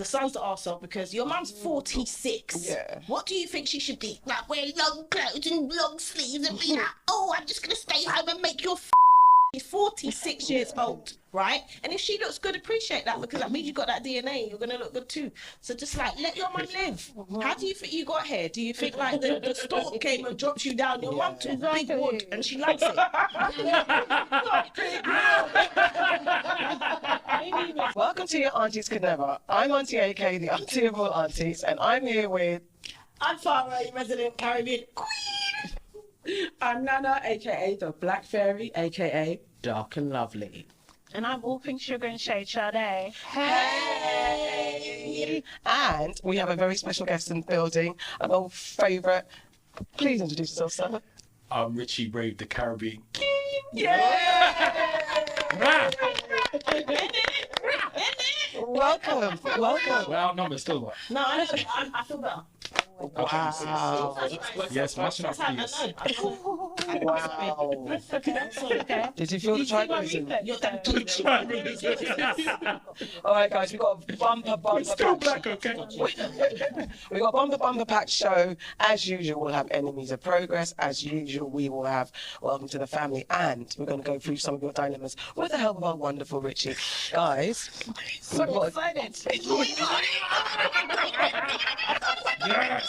the son's the arsehole because your mum's 46. Yeah. What do you think she should be? Like, wear long clothes and long sleeves and be like, oh, I'm just going to stay home and make your She's 46 years old, right? And if she looks good, appreciate that because that means you got that DNA and you're going to look good too. So just like, let your mum live. How do you think you got here? Do you think like the storm came and drops you down? Your mum took big wood and she loves it. Welcome to your Aunties Could Never. I'm Auntie AK, the auntie of all aunties, and I'm here with... I'm Farah, your resident Caribbean queen. I'm Nana, aka the Black Fairy, aka Dark and Lovely. And I'm all things sugar and shade, Sade. Hey! And we have a very special guest in the building, an old favourite. Please introduce yourself, sir. I'm Richie, Brave the Caribbean. Yeah! Welcome. Well, outnumbered still, what? No, I feel better. Wow. Yes, much enough for you. Wow. Okay. Did you feel the tribalism? Still All right, guys, we've got a bumper black, okay? We've got a bumper pack show. As usual, we'll have enemies of progress. As usual, we will have welcome to the family. And we're going to go through some of your dilemmas with the help of our wonderful Richie. Guys, So excited. Yes!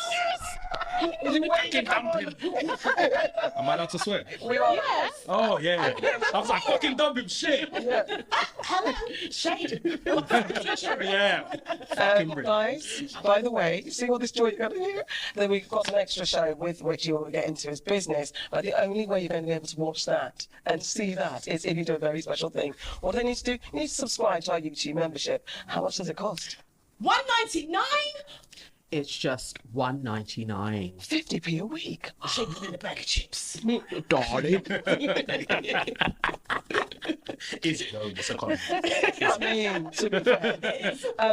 Fucking dump him. Am I allowed to swear? we are. Yes. Oh, yeah. I was like, fucking dump him, shit. Hello, shade. Yeah. Fucking brilliant. Guys, by the way, you see all this joy you're going to hear? Then we've got an extra show with Richie where we get into his business. But the only way you're going to be able to watch that and see that is if you do a very special thing. What do they need to do? You need to subscribe to our YouTube membership. How much does it cost? $1.99. It's just $1.99. 50p a week. Shaking in a bag of chips. Darling. Is it though, this economy? I mean, to be fair.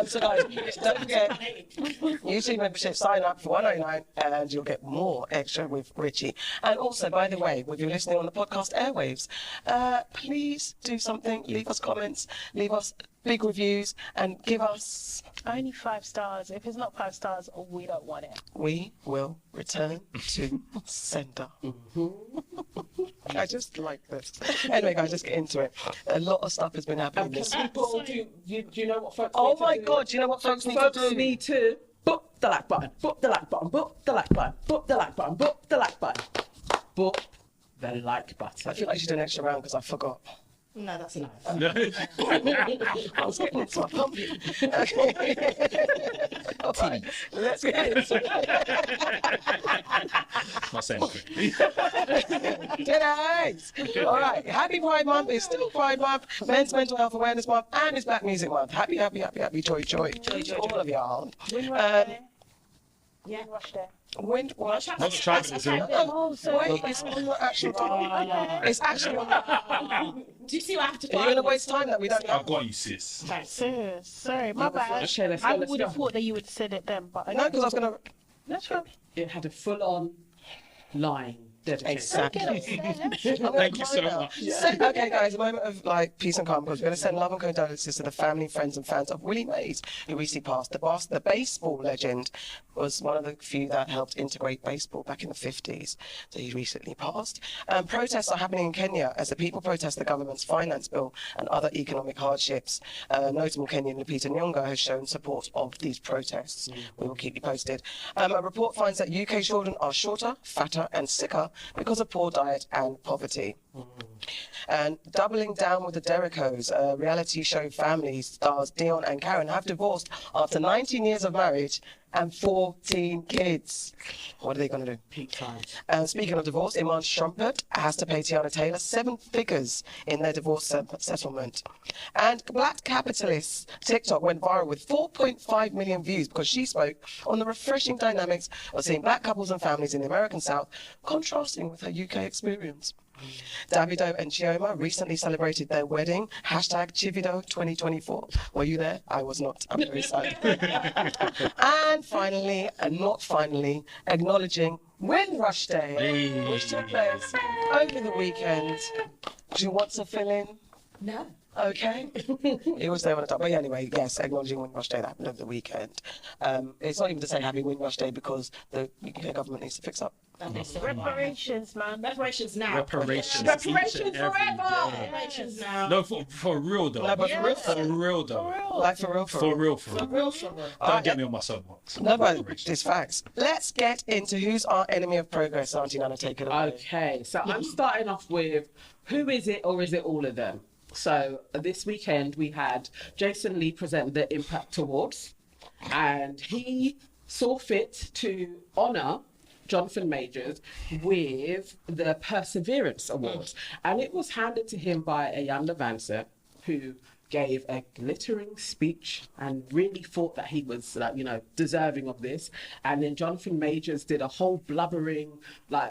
So guys, don't forget, YouTube membership, sign up for $1.99 and you'll get more extra with Richie. And also, by the way, if you're listening on the podcast airwaves, please do something, leave us comments, leave us big reviews and give us... Only 5 stars. If it's not 5 stars, we don't want it. We will return to sender. I just like this. Anyway, guys, let's get into it. A lot of stuff has been happening this week. People, do you know what folks Oh need to my do? God, do you know what folks need to Folks do? need to book the like button, book the like button, book the like button, book the like button, book the like button, book the like button. I feel like you should do an extra round because I forgot. No, that's enough. I was getting into my pumpkin. Okay. All right, let's get into it. Not saying anything. G'days. All right, happy Pride Month. It's still Pride Month, Men's Mental Health Awareness Month, and it's Black Music Month. Happy, happy, happy, happy, joy, joy. To all of y'all. Windrush Day. Yeah. Windrush Day. Windrush. Not the tribalism. Oh, so Wait, it's on the actual time. It's actually on the... Do you see what I have to Are you going to waste time that we don't know? I've got you, sis. serious. Sorry, my bad. Okay, let's go, I let's would have go. thought that you would have said it then, but I No, because I was going to... That's fine. It had a full-on line dedicated. Exactly. Thank you so much. Okay, guys, a moment of like peace and calm because we're going to send love and condolences to the family, friends, and fans of Willie Mays, who recently passed. The baseball legend was one of the few that helped integrate baseball back in the 50s. So he recently passed. Protests are happening in Kenya as the people protest the government's finance bill and other economic hardships. Notable Kenyan Lupita Nyong'o has shown support of these protests. We will keep you posted. A report finds that UK children are shorter, fatter, and sicker because of poor diet and poverty. And doubling down with the Derricos, reality show family stars Dion and Karen have divorced after 19 years of marriage and 14 kids. What are they going to do? Peak times. Speaking of divorce, Iman Shumpert has to pay Tiana Taylor 7 figures in their divorce settlement. And Black Capitalists TikTok went viral with 4.5 million views because she spoke on the refreshing dynamics of seeing black couples and families in the American South, contrasting with her UK experience. Davido and Chioma recently celebrated their wedding. #Chivido 2024. Were you there? I was not. I'm very sad. And finally, and not finally, acknowledging Windrush Day, which took place over the weekend. Do you want to fill in? No. Okay. He was there when I talked. But anyway, yes, acknowledging Windrush Day that happened over the weekend. It's not even to say Happy Windrush Day because the UK government needs to fix up. Reparations, man. Reparations now. Reparations. Reparations forever. Reparations now. No, for real though. No, but for real, For real though. like for real, For real. For real. Don't get me on my soapbox. No, but it's facts. Let's get into who's our enemy of progress. Auntie Nana, take it away. Okay, so I'm starting off with who is it or is it all of them? So this weekend we had Jason Lee present the Impact Awards, and he saw fit to honour Jonathan Majors with the Perseverance Awards, and it was handed to him by Iyanla Vanzant, who gave a glittering speech and really thought that he was, deserving of this. And then Jonathan Majors did a whole blubbering,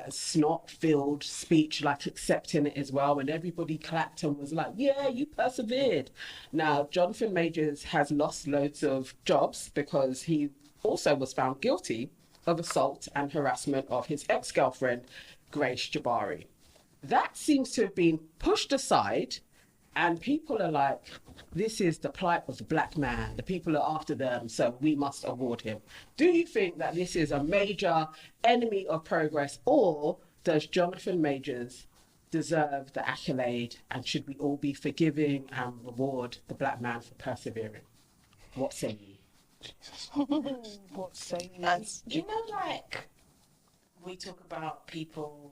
snot-filled speech, accepting it as well. And everybody clapped and was like, yeah, you persevered. Now, Jonathan Majors has lost loads of jobs because he also was found guilty of assault and harassment of his ex-girlfriend, Grace Jabari. That seems to have been pushed aside, and people are like, this is the plight of the black man. The people are after them, so we must award him. Do you think that this is a major enemy of progress, or does Jonathan Majors deserve the accolade, and should we all be forgiving and reward the black man for persevering? What say you? What say you? You know, we talk about people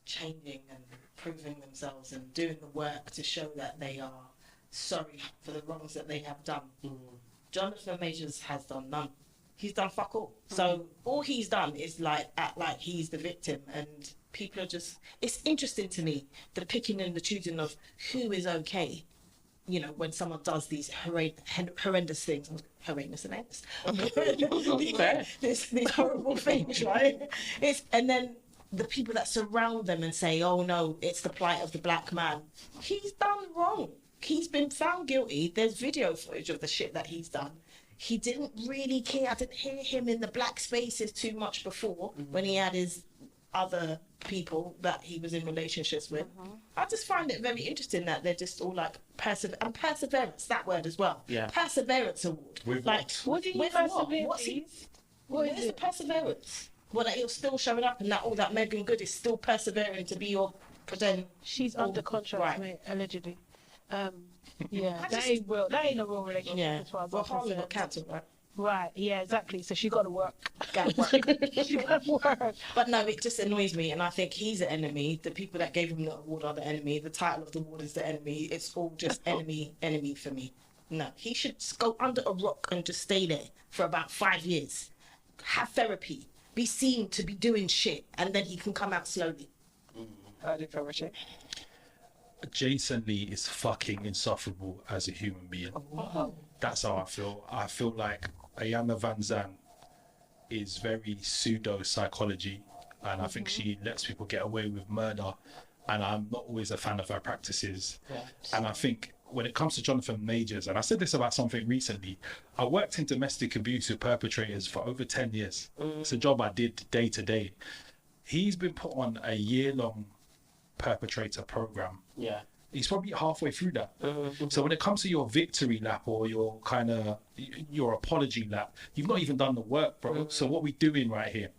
changing and proving themselves and doing the work to show that they are sorry for the wrongs that they have done. Jonathan Majors has done none. He's done fuck all. So all he's done is act like he's the victim, and people are just, it's interesting to me, the picking and the choosing of who is okay. You know, when someone does these horrendous things, horrendous and these horrible things, right? And then the people that surround them and say, oh no, it's the plight of the black man. He's done wrong. He's been found guilty. There's video footage of the shit that he's done. He didn't really care. I didn't hear him in the black spaces too much before when he had his other people that he was in relationships with. I just find it very interesting that they're just all like perseverance, that word as well. Yeah. Perseverance award. With What do you with persevere, What's he? please? What is the perseverance? Well, that you're still showing up and that all that Megan Good is still persevering to be your pretend. She's under contract, right. mate, allegedly. Yeah, that ain't a real relationship. Yeah. As far as Well, I'm Harley concerned. got cancelled, right? Right, yeah, exactly. So she got to work. Got work. She got to work. But no, it just annoys me, and I think he's an enemy. The people that gave him the award are the enemy. The title of the award is the enemy. It's all just enemy for me. No, he should go under a rock and just stay there for about 5 years. Have therapy. Be seen to be doing shit, and then he can come out slowly. How do you feel, Richie? Jason Lee is fucking insufferable as a human being. That's how I feel. I feel like Iyanla Vanzant is very pseudo psychology, and I think she lets people get away with murder, and I'm not always a fan of her practices. And I think when it comes to Jonathan Majors, and I said this about something recently, I worked in domestic abuse with perpetrators for over 10 years. It's a job I did day to day. He's been put on a year-long perpetrator program. Yeah. He's probably halfway through that. So when it comes to your victory lap or your your apology lap, you've not even done the work, bro. So what we doing right here?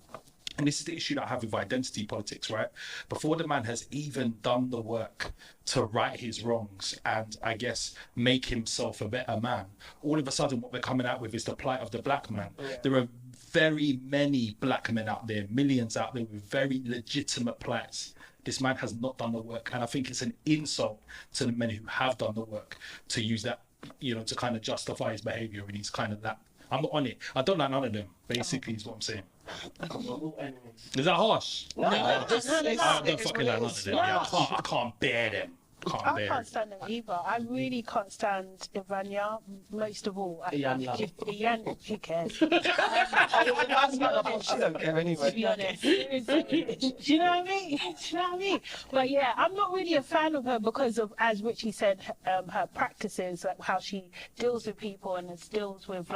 And this is the issue that I have with identity politics, right? Before the man has even done the work to right his wrongs and, I guess, make himself a better man, all of a sudden what we're coming out with is the plight of the black man. There are very many black men out there, millions out there with very legitimate plights. This man has not done the work, and I think it's an insult to the men who have done the work to use that, to kind of justify his behaviour, and he's kind of that. I'm not on it. I don't like none of them, basically, is what I'm saying. Is that harsh? No, I don't fucking like none of them. Yeah, I can't bear them. I can't stand them either. I really can't stand Ivania, most of all. Iyanla. Who cares? She don't care To anyway. be honest. Do you know what I mean? But yeah, I'm not really a fan of her because of, as Richie said, her practices, like how she deals with people and deals with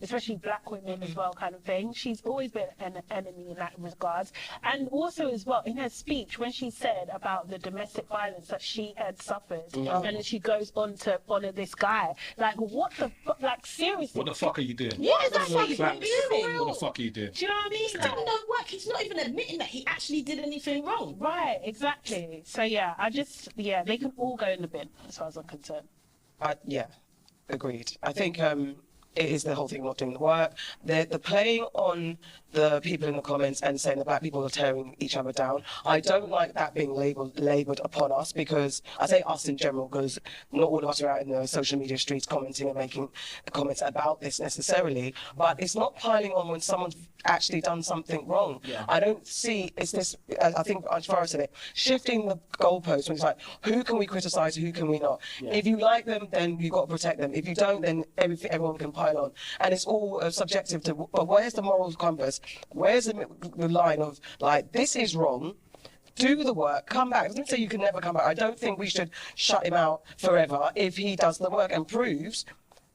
especially black women as well, kind of thing. She's always been an enemy in that regards. And also as well, in her speech, when she said about the domestic violence that she had had suffered, and then she goes on to honour this guy. Like, what the fuck? Like, seriously. What the fuck are you doing? Yeah, exactly. What are you doing? What the fuck are you doing? Do you know what I mean? He's done no work. He's not even admitting that he actually did anything wrong. Right, exactly. So yeah, they can all go in the bin as far as I'm concerned. Yeah, agreed. I think it is the whole thing not doing the work. The playing on the people in the comments and saying the black people are tearing each other down. I don't like that being labelled upon us, because I say us in general, because not all of us are out in the social media streets commenting and making comments about this necessarily. But it's not piling on when someone's actually done something wrong. Yeah. I don't see, it's this, I think as far as it, shifting the goalposts when it's like, who can we criticise, who can we not? Yeah. If you like them, then you've got to protect them. If you don't, then everyone can pile on. And it's all subjective to, but where's the moral compass? Where's the line of, like, this is wrong, do the work, come back. I don't say you can never come back. I don't think we should shut him out forever if he does the work and proves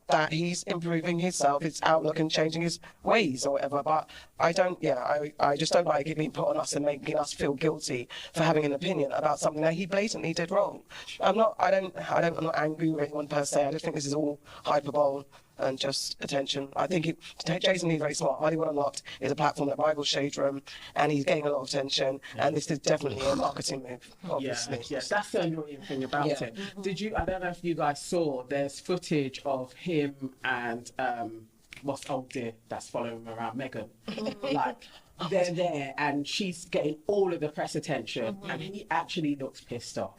that he's improving himself, his outlook, and changing his ways or whatever. But I just don't like it being put on us and making us feel guilty for having an opinion about something that he blatantly did wrong. I'm not angry with anyone per se. I just think this is all hyperbole and just attention. I think Jason Lee's very smart. Hollywood Unlocked is a platform that rivals Shade Room, and he's getting a lot of attention, and this is definitely a marketing move, obviously. Yeah, that's the annoying thing about it. I don't know if you guys saw, there's footage of him and what's old dear that's following him around, Megan. Like, they're there and she's getting all of the press attention, and he actually looks pissed off.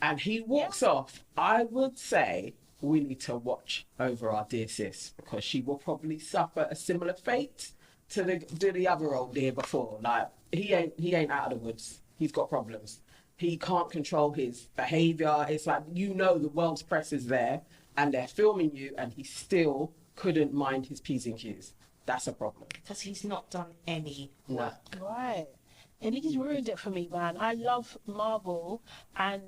And he walks off. I would say we need to watch over our dear sis, because she will probably suffer a similar fate to the other old dear before. Like, he ain't out of the woods. He's got problems. He can't control his behaviour. It's like, you know, the world's press is there and they're filming you, and he still couldn't mind his P's and Q's. That's a problem. Because he's not done any work. Right. And he's ruined it for me, man. I love Marvel, and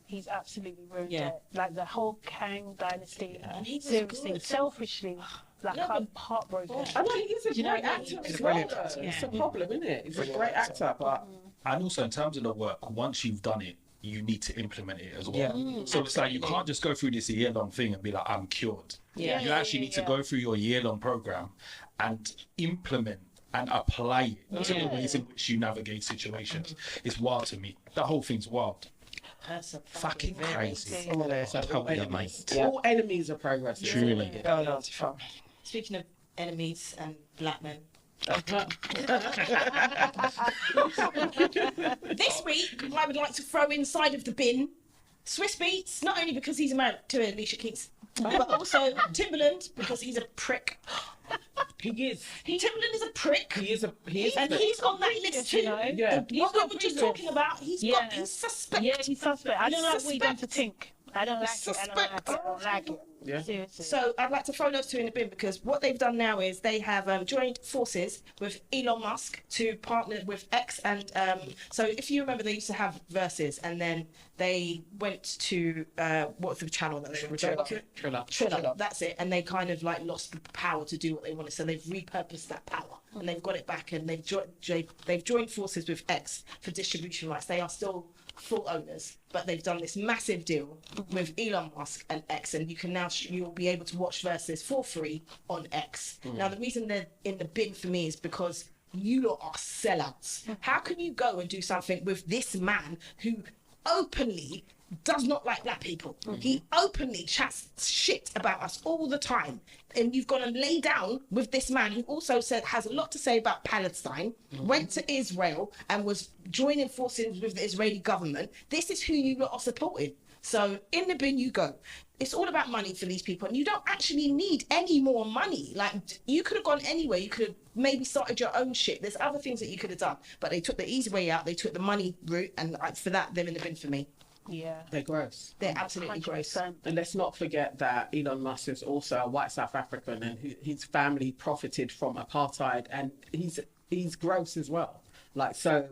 he's absolutely ruined it. Like, the whole Kang dynasty. And he was seriously, good. selfishly, like, I'm heartbroken. I know he's a great actor as well. It's a problem, isn't it? He's a great actor, but... And also, in terms of the work, once you've done it, you need to implement it as well. Yeah. So it's like, you can't just go through this year-long thing and be like, I'm cured. Yeah. You actually need to go through your year-long program and implement and apply it to the ways in which you navigate situations. It's wild to me. That whole thing's wild. That's a Fucking crazy. All All enemies are progress. Truly. Speaking of enemies and black men, this week I would like to throw inside of the bin Swiss Beats, not only because he's married to Alicia Keys, but also Timbaland, because he's a prick. He is. Timbaland is a prick. He is. And he's on that list too. Yeah. What we were just talking about, he's suspect. Yeah, he's suspect. I don't like what he done to Suspect. Tink. I don't like it. I don't like it. Yeah. Seriously. So I'd like to throw those two in the bin, because what they've done now is they have joined forces with Elon Musk to partner with X, and so if you remember, they used to have Versus, and then they went to what's the channel that they were returning to? Triller. That's it. And they kind of like lost the power to do what they wanted, so they've repurposed that power and they've got it back, and they've joined forces with X for distribution rights. They are still full owners, but they've done this massive deal with Elon Musk and X, and you can now you'll be able to watch Versus for free on X. Now, the reason they're in the bin for me is because you lot are sellouts. How can you go and do something with this man who openly does not like black people? He openly chats shit about us all the time, and you've got to lay down with this man who also has a lot to say about Palestine, went to Israel and was joining forces with the Israeli government. This is who you lot are supporting. So in the bin you go. It's all about money for these people, and you don't actually need any more money. Like, you could have gone anywhere. You could have maybe started your own shit. There's other things that you could have done, but they took the easy way out. They took the money route, and for that, they're in the bin for me. Yeah. They're gross. They're absolutely 100%. gross. And let's not forget that Elon Musk is also a white South African, and his family profited from apartheid, and he's gross as well. Like, so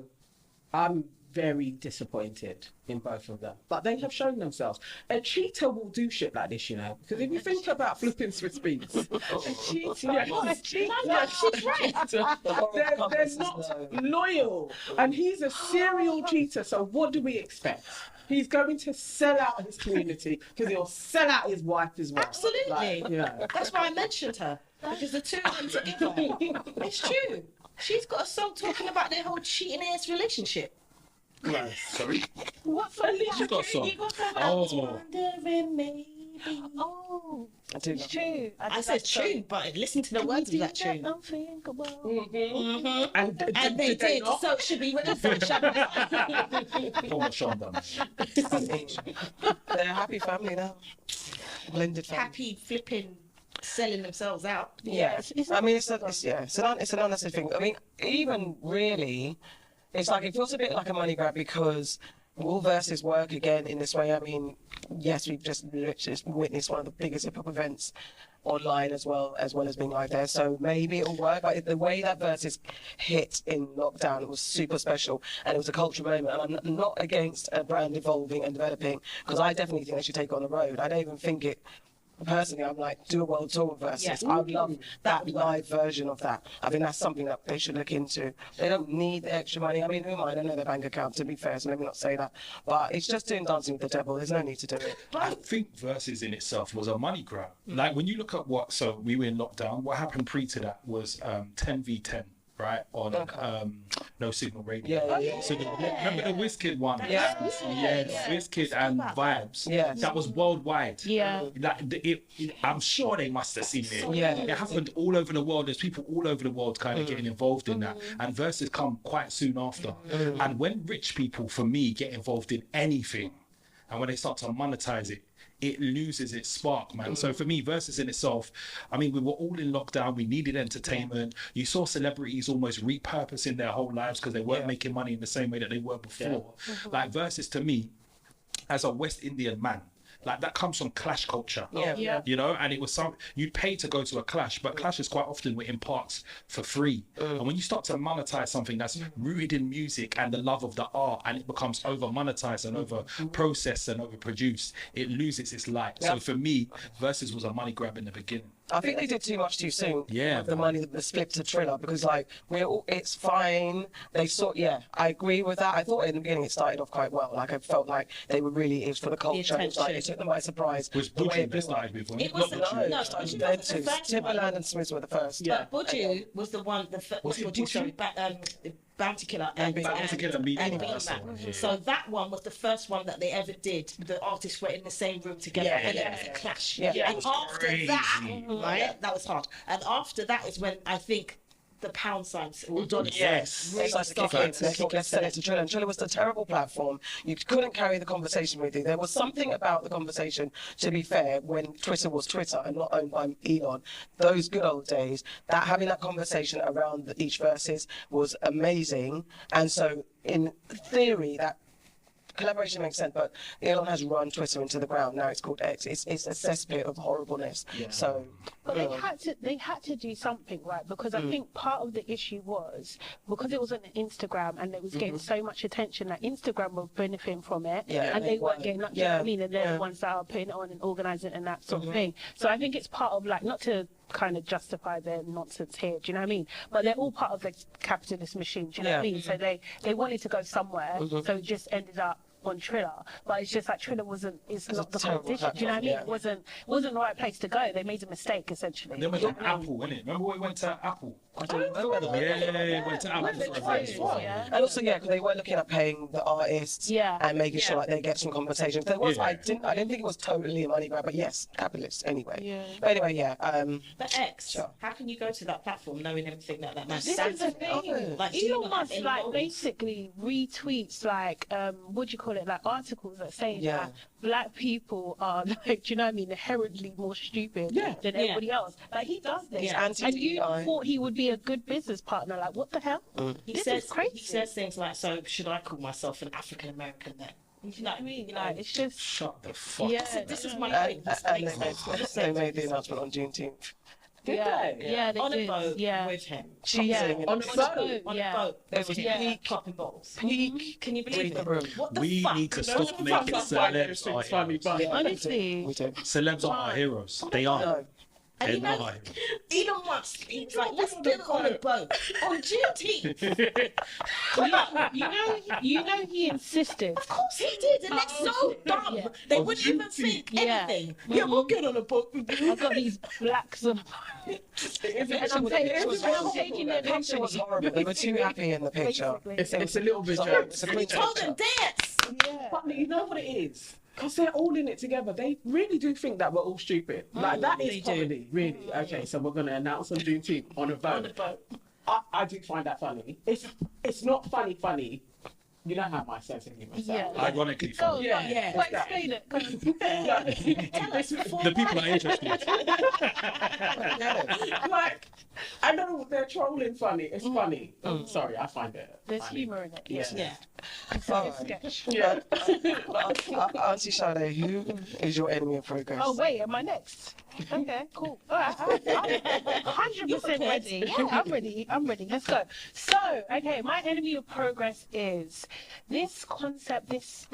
I'm very disappointed in both of them. But they have shown themselves. A cheater will do shit like this, you know, because if you think about flipping Swiss Beats, a cheater, she's right. They're not loyal, and he's a serial cheater. So what do we expect? he's going to sell out his community because he'll sell out his wife as well. Absolutely. Like, you know. That's why I mentioned her. Because the two of them together. It's true. She's got a song talking about their whole cheating ass relationship. Right. Sorry. What song? She's got a song. Oh. Wondering maybe. Oh, I do it's love true. I said tune, but listen to the words of that tune. Unthinkable. And they did, not? so it should be written for Paul Sean done. They're a happy family now. Blended family. happy flipping selling themselves out. Yeah, It's I mean, it's an honest thing. I mean, even really, it's like it feels a bit like a money grab because will versus work again in this way? I mean, yes, we've just literally witnessed one of the biggest hip hop events online as well as being live there. So maybe it'll work. But the way that versus hit in lockdown, it was super special and it was a cultural moment. And I'm not against a brand evolving and developing because I definitely think they should take it on the road. I don't even think it. Personally, I'm like, do a world tour versus. Yes. I would love that live version of that. I think that's something that they should look into. They don't need the extra money. I mean, who am I? I don't know their bank account, to be fair, so let me not say that. But it's just doing Dancing with the Devil. There's no need to do it. I think Versus in itself was a money grab. Like when you look at so we were in lockdown, what happened pre to that was 10v10, right? On No Signal Radio. Yeah. So remember the WizKid one? Yeah. WizKid and Vibes. Yes. That was worldwide. Yeah. I'm sure they must have seen it. Yeah. It happened all over the world. There's people all over the world kind of getting involved in that. And Versus come quite soon after. And when rich people, for me, get involved in anything, and when they start to monetize it, it loses its spark, man. So for me, Versus in itself, I mean, we were all in lockdown. We needed entertainment. You saw celebrities almost repurposing their whole lives because they weren't making money in the same way that they were before. Like Versus to me, as a West Indian man, like that comes from clash culture. Yeah. You know, and it was you'd pay to go to a clash, but clashes quite often were in parts for free. And when you start to monetize something that's rooted in music and the love of the art, and it becomes over monetized and over processed and over produced, it loses its light. So for me, Versus was a money grab in the beginning. I think they did too much too soon. Yeah. With the money, the split to Triller, because like it's fine. They I agree with that. I thought in the beginning it started off quite well. Like I felt like they were really, it was for the culture. It was like it took them by surprise. Was The way Buju it they started with? It was Not no, Buju. no, started Buju then wasn't the too. first one. Timbaland and Smith were the first. But Buju was the one, Was it Buju? Bounty Killer and Bounty Killer, and Beat Beat Man, that's the one, yeah. So that one was the first one that they ever did. The artists were in the same room together and it was a clash. Yeah. And after that, right, that was hard. And after that is when I think the pound signs or dollar Yes. signs really They started to kick in. started They thought, let's sell it to Triller. And Triller was the terrible platform. You couldn't carry the conversation with you. There was something about the conversation, to be fair, when Twitter was Twitter and not owned by Elon. Those good old days, that having that conversation around each verses was amazing. And so, in theory, that collaboration makes sense, but Elon has run Twitter into the ground. Now it's called X. It's a cesspit of horribleness. So, But they had to do something, right? Because I think part of the issue was because it was on Instagram and it was getting so much attention that Instagram were benefiting from it, Yeah, and they weren't getting much. yeah, I mean, and they're yeah. the ones that are putting it on and organising and that sort of thing. So I think it's part of like not to kind of justify their nonsense here. Do you know what I mean? But they're all part of the capitalist machine. Do you know what I mean? So they wanted to go somewhere, so it just ended up on Triller, but it's just like Triller it's not the terrible competition. Do you know what I mean? platform, It wasn't the right place to go. They made a mistake essentially. Then we went to Apple, innit? Remember when we went to Apple? I don't remember that. Yeah, went to Apple for a very while. Yeah. And also, because they were looking at paying the artists and making sure like they get some compensation. There was, I didn't think it was totally a money grab, but yes, capitalists anyway. Yeah. But anyway, But X, Sure. how can you go to that platform knowing everything that man This stands is the for? thing. Like, do you Elon not have Musk any like morals? basically retweets like what do you call it, like articles that say Yeah. that black people are like, do you know what I mean, inherently more stupid than everybody else. Like he does this, Yeah. and you Anti-DEI. thought he would be a good business partner. Like what the hell? He This says is crazy. He says things like, "So should I call myself an African American then?" You know what I mean? Like it's just Shut the fuck yeah. up. This is my and point. they made the announcement on Juneteenth. Did they? Yeah, they On a did. boat Yeah. with him. Cheesing On a boat. On Yeah. a boat. It was peak, Popping bottles. peak. Can you believe Read the it? room. What the We fuck? need to No, stop sometimes making I find those celebs our things funny, heroes. but Honestly. We do. Celebs are our heroes. They are. No. They're And you not know, our heroes. Elon months. He was like, let's do it on a boat on Juneteenth. You know, he insisted. Of course he did, and that's so dumb. Yeah. They wouldn't even think anything. Yeah, we'll get on a boat. I've got these blacks on. And I'm taking their The picture was horrible. They were too happy in the picture. It's a little bit Sorry, jokes. it's a He clean told them picture. dance. Yeah. But you know what it is? Because they're all in it together. They really do think that we're all stupid. Like, that is comedy, really. Okay, so we're going to announce on Juneteenth on a boat. On a boat. I do find that funny. It's not funny. You know how my sense of humour sounds. Yeah. Ironically Go, funny. Yeah. But explain it. Go on. The people are interested. Like, I know they're trolling funny. It's funny. Sorry, I find it There's funny. humour in it. Yeah. Yeah. It's All a right. sketch. Yeah. Auntie Sade, who is your enemy of progress? Oh wait, am I next? Okay, cool. All right, I'm 100% ready. Yeah, I'm ready. Let's go. So, okay, my enemy of progress is this concept, this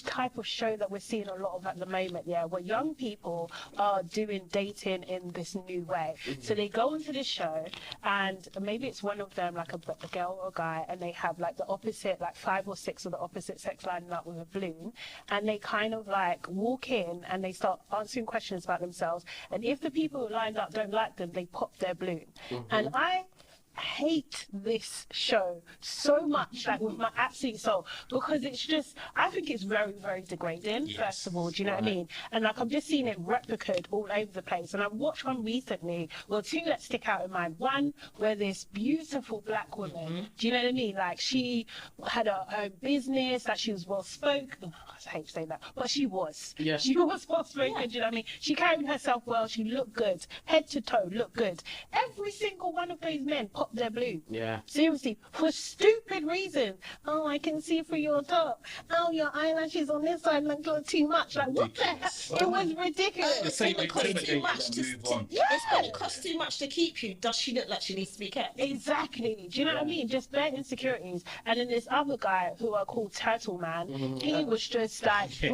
type of show that we're seeing a lot of at the moment. Yeah, where young people are doing dating in this new way. So they go onto this show, and maybe it's one of them, like a girl or a guy, and they have like the opposite, like 5 or 6 of the opposite sex lining up with a balloon, and they kind of like walk in and they start answering questions about themselves, and if the people who lined up don't like them, they pop their balloon. And I hate this show so much, like with my absolute soul, because it's just, I think it's very, very degrading. Yes. First of all, do you know what I mean? And like, I'm just seeing it replicated all over the place. And I watched one recently, well, 2 that stick out in mind. One where this beautiful black woman, do you know what I mean? Like, she had her own business, like she was well spoken. I hate saying that, but she was. Yeah. She was well spoken. Do you know what I mean? She carried herself well. She looked good, head to toe, looked good. Every single one of those men popped their balloon. Yeah. Seriously, for stupid reasons. Oh, I can see through your top. Oh, your eyelashes on this side look too much. Like, what the hell? It was ridiculous. The same way It's gonna cost too intimidating much and to, move on. it's going to cost too much to keep you. Does she look like she needs to be kept? Exactly. Do you know what I mean? Just bare insecurities. And then this other guy who I call Turtle Man, he was just like, he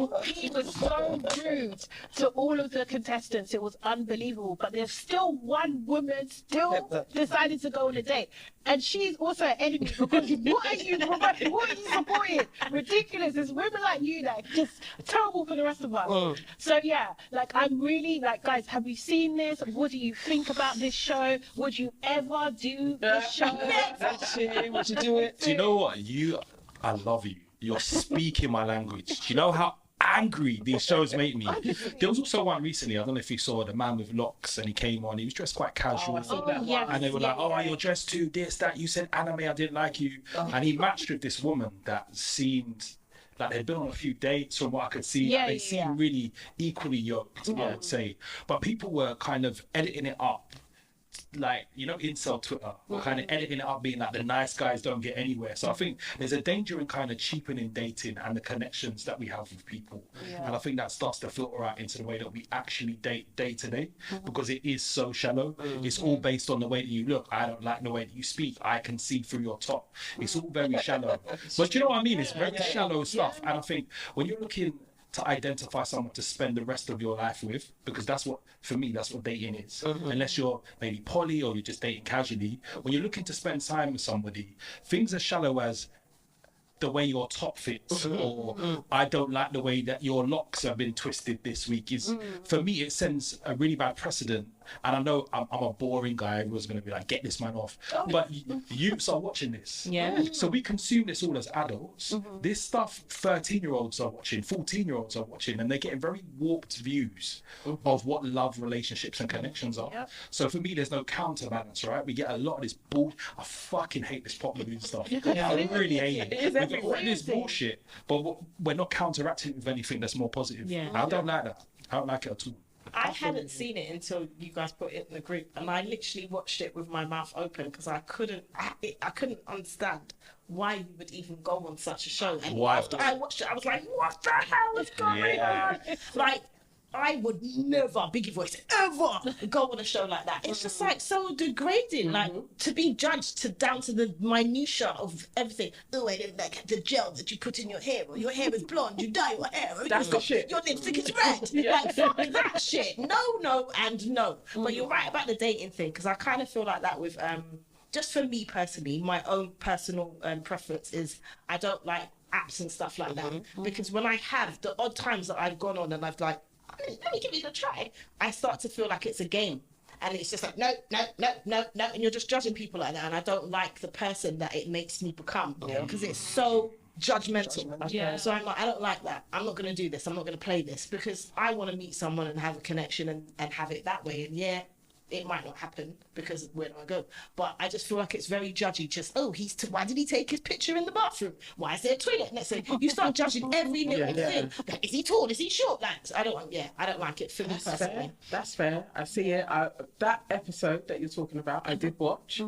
was so rude to all of the contestants. It was unbelievable. But there's still one woman still decided to go on a date. And she's also an enemy because what are you promoting? What are you supporting? Ridiculous. It's women like you that are just terrible for the rest of us. So yeah, like I'm really like, guys, have you seen this? What do you think about this show? Would you ever do this show? That's it. Would you do it? Do you know what? I love you. You're speaking my language. Do you know how angry these shows make me? There was also one recently, I don't know if you saw, the man with locks, and he came on, he was dressed quite casual. I saw that one. yes. And they were like, oh, you're dressed too this, that, you said anime, I didn't like you. And he matched with this woman that seemed like they'd been on a few dates from what I could see. Yeah, They yeah, seemed really equally yoked, I would say. But people were kind of editing it up. Like, you know, incel Twitter, we're kind of editing it up, being like the nice guys don't get anywhere. So I think there's a danger in kind of cheapening dating and the connections that we have with people. And I think that starts to filter out into the way that we actually date day to day, because it is so shallow. It's all based on the way that you look. I don't like the way that you speak. I can see through your top. It's all very shallow. But you know what I mean? It's very shallow stuff. And I think when you're looking to identify someone to spend the rest of your life with, because that's what, for me, that's what dating is. Unless you're maybe poly or you're just dating casually, when you're looking to spend time with somebody, things as shallow as the way your top fits, or I don't like the way that your locks have been twisted this week, is for me, it sends a really bad precedent. And I know I'm a boring guy, everyone's going to be like, get this man off. But youths are watching this. Yeah. So we consume this all as adults. This stuff 13-year-olds are watching, 14-year-olds are watching, and they're getting very warped views of what love, relationships and connections are. Yep. So for me, there's no counterbalance, right? We get a lot of this bull. I fucking hate this pop balloon stuff. I really hate it. We get all this bullshit, but we're not counteracting it with anything that's more positive. Yeah. I don't like that. I don't like it at all. I hadn't seen it until you guys put it in the group, and I literally watched it with my mouth open because I couldn't understand why you would even go on such a show. And Why? after I watched it, I was like, "What the hell is going on?" Like, I would never, Biggie voice, ever go on a show like that. It's just like so degrading, like to be judged down to the minutia of everything. Oh, I don't like the gel that you put in your hair, or your hair is blonde, you dye your hair. That's the shit. Your lipstick is red. Like, fuck that shit. No, and no. But you're right about the dating thing, because I kind of feel like that with, just for me personally, my own personal preference is I don't like apps and stuff like that. Because when I have the odd times that I've gone on and I've like, let me give it a try, I start to feel like it's a game. And it's just like, no. And you're just judging people like that. And I don't like the person that it makes me become. Because it's so judgmental. Yeah. So I'm like, I don't like that. I'm not going to do this. I'm not going to play this. Because I want to meet someone and have a connection and have it that way. And yeah, it might not happen because of where do I go. But I just feel like it's very judgy. Just, why did he take his picture in the bathroom? Why is there a toilet next to him? You start judging every little thing. Like, is he tall? Is he short? Like, I don't like it for me personally. That's fair. I see it. That episode that you're talking about, I did watch.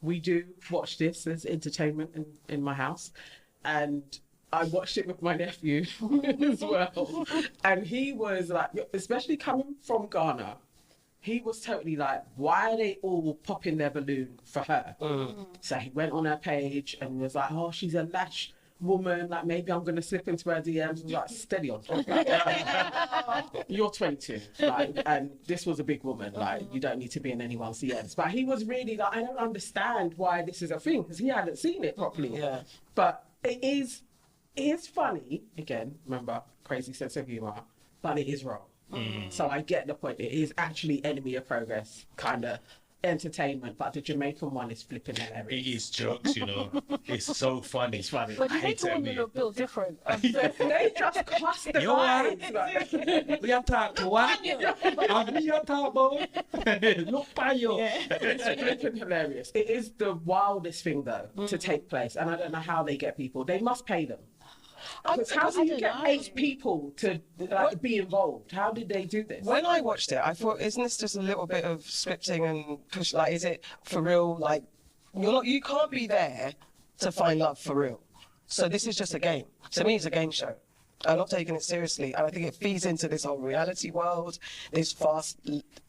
We do watch this as entertainment in my house. And I watched it with my nephew as well. And he was like, especially coming from Ghana, he was totally like, why are they all popping their balloon for her? So he went on her page and was like, oh, she's a lash woman. Like, maybe I'm going to slip into her DMs. I was like, steady on. You're 22. Like, and this was a big woman. Like, you don't need to be in anyone's DMs. But he was really like, I don't understand why this is a thing, because he hadn't seen it properly. But it is funny. Again, remember, crazy sense of humor, but it is wrong. So I get the point. It is actually enemy of progress kind of entertainment, but the Jamaican one is flipping hilarious. It is jokes, you know. It's so funny. It's funny. But they all look built different. They just cross the lines. We have talked to what? We have talked about. Look by you. It's flipping hilarious. It is the wildest thing though to take place, and I don't know how they get people. They must pay them. Because how do you get 8 people to be involved? How did they do this? When I watched it, I thought, isn't this just a little bit of scripting and push? Like, is it for real? Like, you can't be there to find love for real. So this is just a game. To me, it's a game show. I'm not taking it seriously, and I think it feeds into this whole reality world, this fast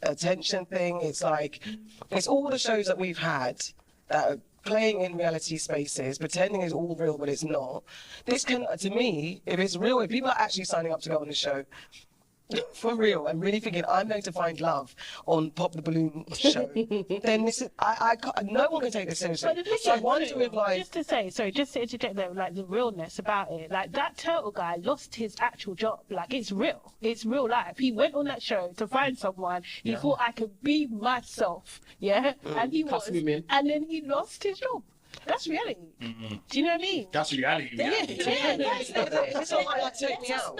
attention thing. It's like, it's all the shows that we've had that are playing in reality spaces, pretending it's all real, but it's not. This can, to me, if it's real, if people are actually signing up to go on the show, for real, and really thinking I'm going to find love on Pop the Balloon show, then this is, I can't, no one can take this seriously. So I wonder if, like, just to say, sorry, just to interject there, like the realness about it, like that turtle guy lost his actual job. Like, it's real life. He went on that show to find someone. He thought, I could be myself, and he was, and then he lost his job. That's reality. Do you know what I mean? That's reality. it's not like that took me out.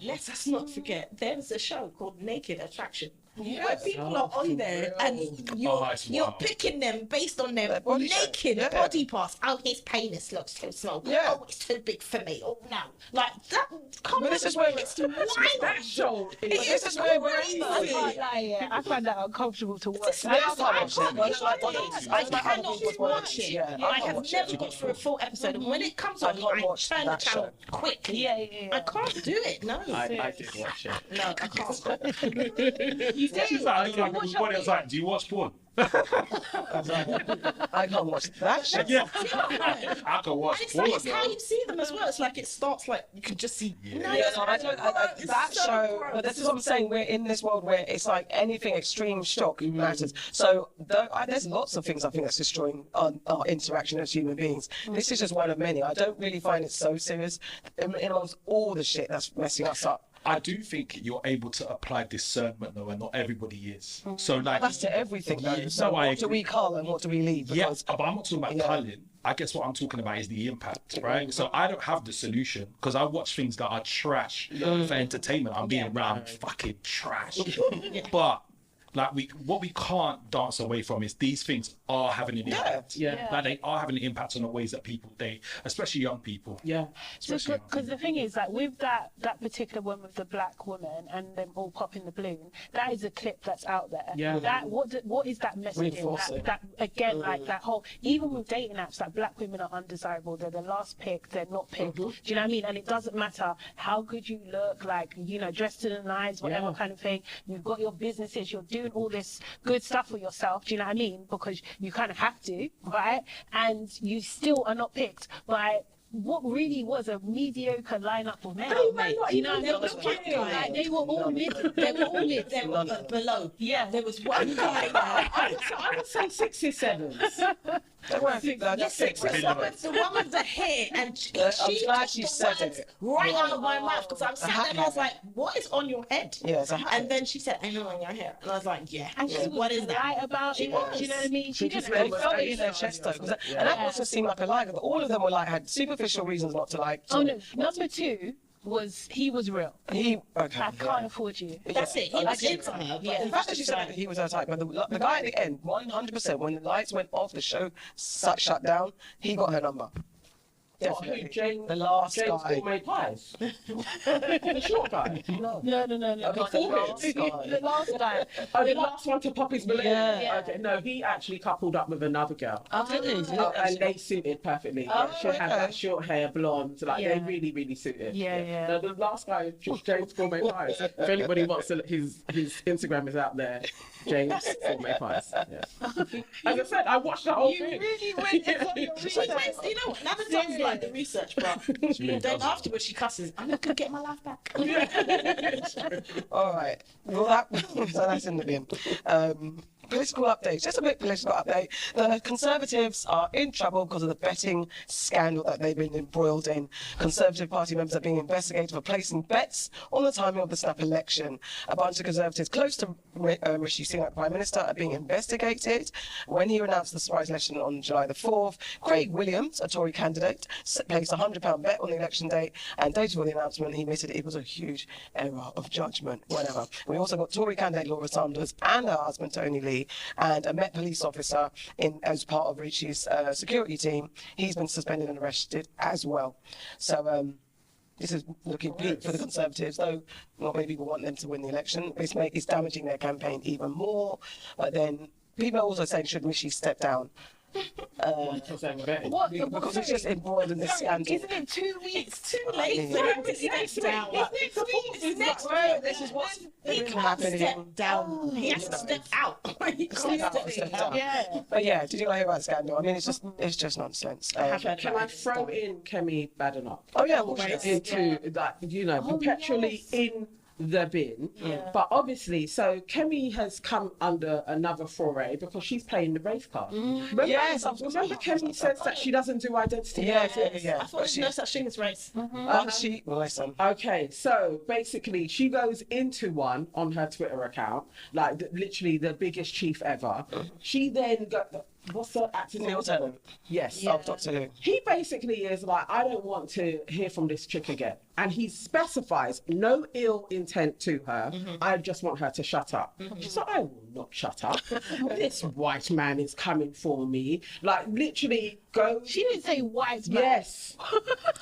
Let us not forget, there's a show called Naked Attraction. Where people are on there and you're picking them based on their naked body parts. Oh, his penis looks too small. Oh, it's too big for me. Oh no, like that. But this is where it's that show. This is where we're I find that uncomfortable to watch. I cannot watch it. I have never got through a full episode, and when it comes on, I turn the channel quickly. I can't do it. No, I did watch it. No, I can't. She's like, do you watch porn? I can't watch that shit. Yeah, I can watch porn. It's how you see them as well. It's like it starts like you can just see. That show. But this is what I'm saying. We're in this world where it's like anything extreme shock matters. So there's lots of things I think that's destroying our interaction as human beings. This is just one of many. I don't really find it so serious. It involves all the shit that's messing us up. I do think you're able to apply discernment though, and not everybody is. So like that's to everything though. So what do we call and what do we leave? Because, but I'm not talking about culling. I guess what I'm talking about is the impact, right? So I don't have the solution because I watch things that are trash for entertainment. I'm being around fucking trash. But Like what we can't dance away from is these things are having an impact. Yeah. Like they are having an impact on the ways that people date, especially young people. Yeah. Because the thing is, like with that particular one with the black woman and them all popping the balloon, that is a clip that's out there. Yeah. That what is that messaging? Reinforcing. That again, like that whole, even with dating apps, like black women are undesirable. They're the last pick. They're not picked. Do you know what I mean? And it doesn't matter how good you look, like, you know, dressed to the nines, whatever kind of thing. You've got your businesses. You're doing all this good stuff for yourself. Do you know what I mean? Because you kind of have to, right? And you still are not picked by what really was a mediocre lineup of men. You know, they were all mid. They were all mid. They were below. Yeah. There was one guy. I would say 6 or 7s. Don't worry, The six or seven, the one with the hair, and she I'm glad took she the said words it. right out of my mouth, because I'm sitting there and I was like, "What is on your head?" Yeah, it's a hat. And then she said, "I know on your hair," and I was like, "Yeah." And she was What is that? right about it. was. Do you know what I mean? She just They felt it in their chest though, and that also seemed like a lie. But all of them were like had superficial reasons not to like. Oh no, number 2 was he was real. He okay. I can't afford you. That's it. He was into her. Yeah. The fact that she said that he was her type, but the guy at the end, 100%, when the lights went off, the show shut down, he got her number. Definitely. James, the last James guy. Gourmet Pies. The short guy. No. The last guy. The last guy. Oh, the last one to pop his balloon. Yeah. Okay, no, he actually coupled up with another girl. Did he? And they suited perfectly. She had that short hair, blonde. Like they really, really suited. Yeah. No, the last guy, James Gourmet Pies. If anybody wants to, his Instagram is out there. James Gourmet Pies. Yeah. As I said, I watched the whole thing. really went into your research. You know what? Nana does like the research, but then afterwards she cusses. I'm not gonna get my life back. All right. Well, so that's in the bin. Political updates. Just a bit political update. The Conservatives are in trouble because of the betting scandal that they've been embroiled in. Conservative Party members are being investigated for placing bets on the timing of the snap election. A bunch of Conservatives close to Richie, the Prime Minister, are being investigated. When he announced the surprise election on July the 4th, Craig Williams, a Tory candidate, placed a £100 bet on the election day, and days before the announcement, he admitted it was a huge error of judgment. Whatever. We also got Tory candidate Laura Sanders and her husband Tony Lee, and a Met police officer as part of Richie's security team. He's been suspended and arrested as well. So this is looking bleak for the Conservatives, though not many people want them to win the election. It's damaging their campaign even more. But then people are also saying, should Richie step down? Because he's just embroiled in this scandal. Isn't it 2 weeks? It's too late for him to step down. This is what's He can't happening. step down. He has to step out. He can't step down. Yeah. But yeah, did you hear about the scandal? I mean, it's just nonsense. Can I throw in Kemi Badenoch? Oh yeah, well, Into that, perpetually in the bin. Yeah. But obviously, so Kemi has come under another foray because she's playing the race card. Remember Kemi says that she doesn't do identity. Yeah. I thought there's no such thing as race. Listen. Okay, so basically she goes into one on her Twitter account, like literally the biggest chief ever. She then what's the actor's name? Neil Tennant. Yes. Of Doctor Who. He basically is like, I don't want to hear from this chick again. And he specifies no ill intent to her. I just want her to shut up. She's like, I will not shut up. This white man is coming for me. Like, literally go. She didn't say white man. Yes.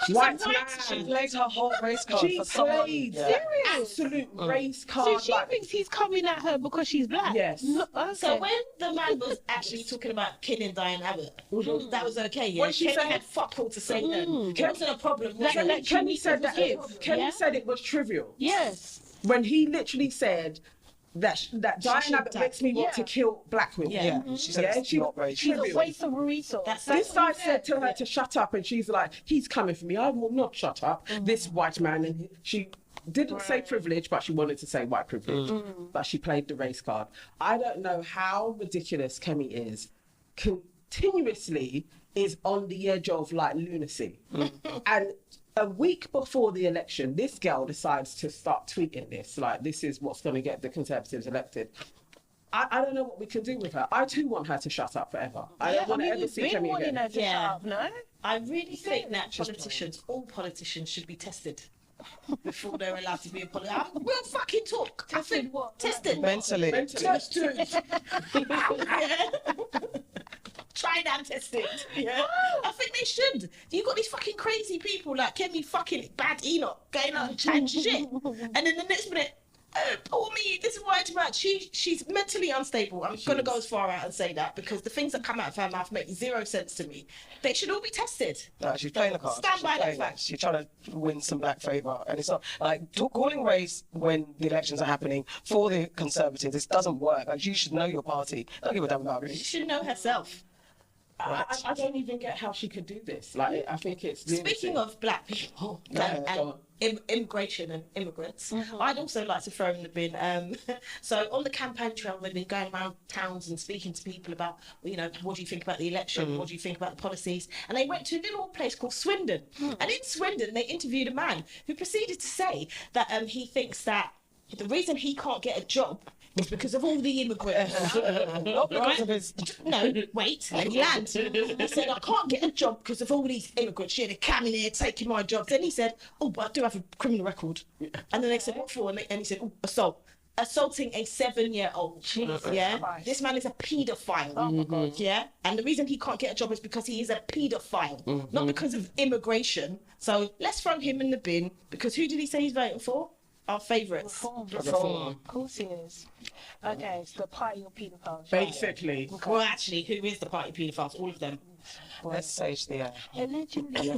White man. She played her whole race card She for someone. played Yeah. absolute race So card. she thinks he's coming at her because she's black? Yes. No, okay. So when the man was actually talking about killing Diane Abbott, that was okay. Yeah, When she Kenny said- had fuck all to say then. It wasn't a problem. was it? Kenny said that. Kenny Yeah. said it was trivial. Yes. When he literally said that Diane should Abbott die. makes me want to kill black women. Yeah. She said it's not race. She's a Trivial. waste of a resource. This guy said to her to shut up, and she's like, he's coming for me. I will not shut up. This white man, and she didn't say privilege, but she wanted to say white privilege. But she played the race card. I don't know how ridiculous Kemi is. Continuously is on the edge of like lunacy. And a week before the election, this girl decides to start tweeting this. Like, this is what's going to get the Conservatives elected. I don't know what we can do with her. I too want her to shut up forever. I don't want to ever see Kemi again. Her to shut up, no? I really think that politicians, all politicians, should be tested. before they're allowed to be apologised. Real fucking talk. Tested what? Tested. Mentally. Tested. Yeah. Tried and tested. Yeah. I think they should. You got these fucking crazy people like Kemi fucking Bad Enoch going out and chatting shit. And then the next minute, poor me, this is why it's mad. She's mentally unstable. I'm going to go as far out and say that because the things that come out of her mouth make zero sense to me. They should all be tested. No, she's playing the card. Stand by that fact. She's trying to win some black favour. And it's not like calling race when the elections are happening for the Conservatives. This doesn't work. Like, you should know your party. Don't give a damn about She race. should know herself. I don't even get how she could do this. Like, I think it's Speaking of black people and immigration and immigrants, I'd also like to throw in the bin. So on the campaign trail, they've been going around towns and speaking to people about, you know, what do you think about the election? What do you think about the policies? And they went to a little place called Swindon. And in Swindon, they interviewed a man who proceeded to say that he thinks that the reason he can't get a job is because of all the immigrants. Not because of his... No, wait, let me land. He said, I can't get a job because of all these immigrants. Yeah, they're coming here, taking my jobs. Then he said, oh, but I do have a criminal record. And then they said, what for? And he said, oh, assault. Assaulting a 7-year-old. Yeah, Christ. this man is a paedophile. Oh my God. Yeah, and the reason he can't get a job is because he is a paedophile, not because of immigration. So let's throw him in the bin because who did he say he's voting for? Our favourites. Reform. Of course he is. Okay, it's the party of paedophiles. basically. Well, actually, who is the party paedophiles? All of them. Let's sage the air. Allegedly.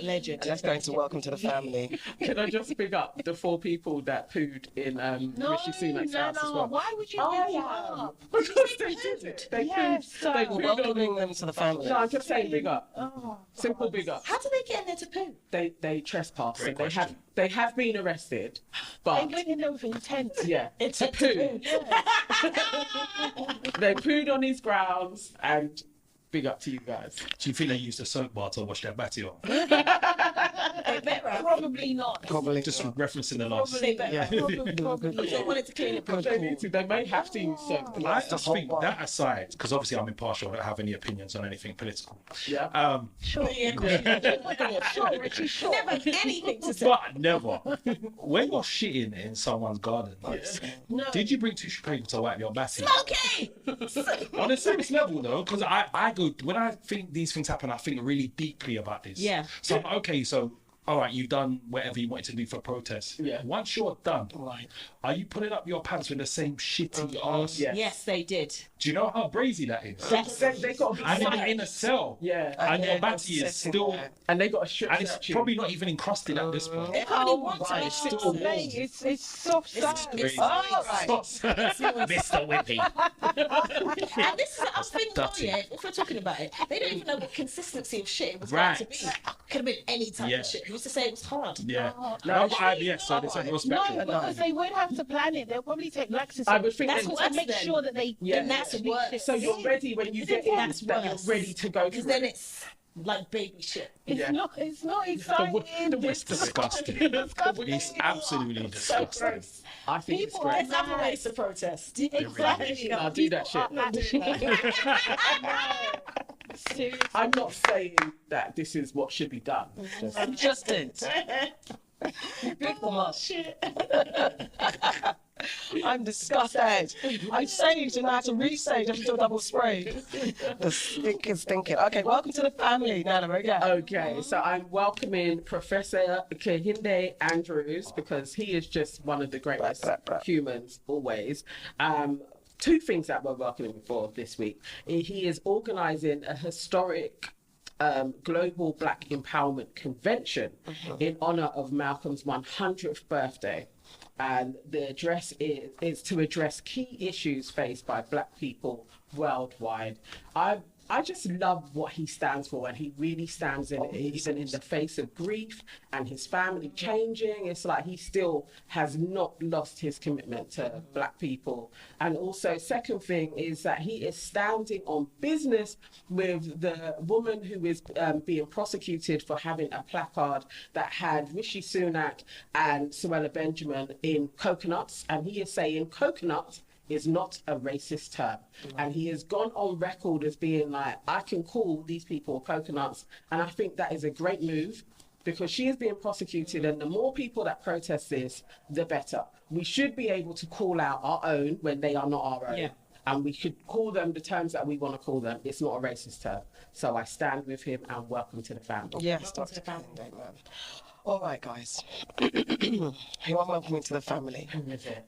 Legend. Let's go into Welcome to the Family. Can I just big up the 4 people that pooed in Rishi Sunak's house as well? Why would you bring them up? Because they did it. They Yes, pooed. They We're pooed on welcoming them to the family. No, I'm just saying big up. Oh, Simple big up. How do they get in there to poo? They trespass and Great they have been arrested, they but went in there with intent. yeah, It's to poo. They pooed on his grounds and big up to you guys. Do you think they used a soap bar to wash their batty off? They better. Probably not. Probably. Just referencing the last. Probably better. Yeah. Probably They wanted to clean it. They need to. They may have to use soap. I just think that aside, because obviously I'm impartial, I don't have any opinions on anything political. Yeah. Sure. Yeah, Sure, Richie, sure. never had anything to say. But never. When you're shitting in someone's garden, like, No. did you bring tissue paper to wipe your batty? Okay. On a serious level though, because I go, when I think these things happen, I think really deeply about this. Yeah. So I'm, okay, so all right, you've done whatever you wanted to do for protest. Yeah. Once you're done, Right. are you putting up your pants with the same shitty ass? Yeah. Yes, they did. Do you know how brazy that is? They got a And big you're in a cell. Yeah. And your then batty you're is sitting still, there. And they got a strip and it's search you. probably not even encrusted at this point. They probably want right. to. It's still warm. It's soft side. Crazy. Oh, right. Mr. Whippy. And this is, I was thinking, oh yeah, if we're talking about it, they don't even know what consistency of shit it was going to be. Could have been any type Yeah. of shit. Who's to say it was hard? Yeah. No, No, but IBS, so there's a real No, spectrum. because they would have to plan it. They'll probably take laxatives. I would think That's they- what to make then. sure that they. Yeah. And that's worse. so you're ready when you get in. That's That you're worse. ready to go Because through then it. it's like baby shit. It's Yeah. not. It's not exciting. It's disgusting. It's absolutely disgusting. I think it's People great. There's other ways to protest. Exactly. I'll do that shit. Seriously. I'm not saying that this is what should be done. Just, Just did. Pick them up. Shit. I'm disgusted. I saved and I had to resage after do a double spray. The stink is stinking. Okay, welcome to the family, Nana. Again. okay, so I'm welcoming Professor KEHINDE Andrews because he is just one of the greatest humans always. 2 things that we're welcoming him for this week. He is organising a historic Global Black Empowerment Convention in honour of Malcolm's 100th birthday. And the address is to address key issues faced by Black people worldwide. I just love what he stands for, and he really stands in it, even in the face of grief and his family changing. It's like he still has not lost his commitment to Black people. And also, second thing is that he is standing on business with the woman who is being prosecuted for having a placard that had Rishi Sunak and Suella Benjamin in coconuts, and he is saying coconut is not a racist term. And he has gone on record as being like, I can call these people coconuts. And I think that is a great move. because she is being prosecuted, and the more people that protest this, the better. We should be able to call out our own when they are not our own. Yeah. And we should call them the terms that we want to call them. It's not a racist term. So I stand with him, and welcome to the family. Yes, Dr. KEHINDE, man. All right, guys. Who I'm welcoming to the family. Who is it?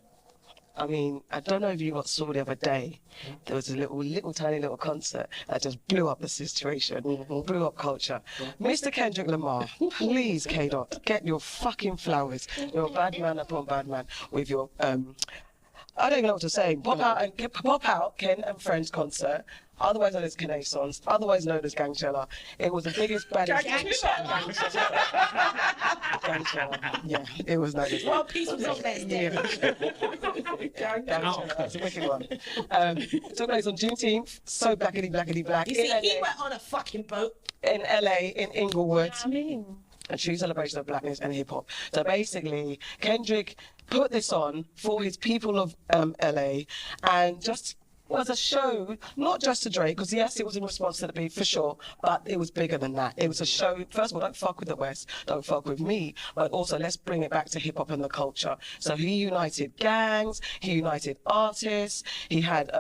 I mean, I don't know if you got saw the other day. There was a little tiny little concert that just blew up the situation, blew up culture. Mr. Kendrick Lamar, please, K-Dot, get your fucking flowers. You're a bad man upon bad man with your I don't even know what to say. Pop out Ken and Friends concert, otherwise known as Renaissance, otherwise known as Gangchella. It was the biggest, baddest Gangchella. Yeah, it was known as Well, peace was on there. Gangchella. That's a wicked one. It took place on Juneteenth. So blackety black. You see, he went on a fucking boat. In LA, in Inglewood. I mean, A true celebration of blackness and hip hop. So basically, Kendrick put this on for his people of LA, and just was a show, not just to Drake, because yes, it was in response to the beef for sure, but it was bigger than that. It was a show, first of all, don't fuck with the West, don't fuck with me, but also let's bring it back to hip hop and the culture. So he united gangs, he united artists, he had,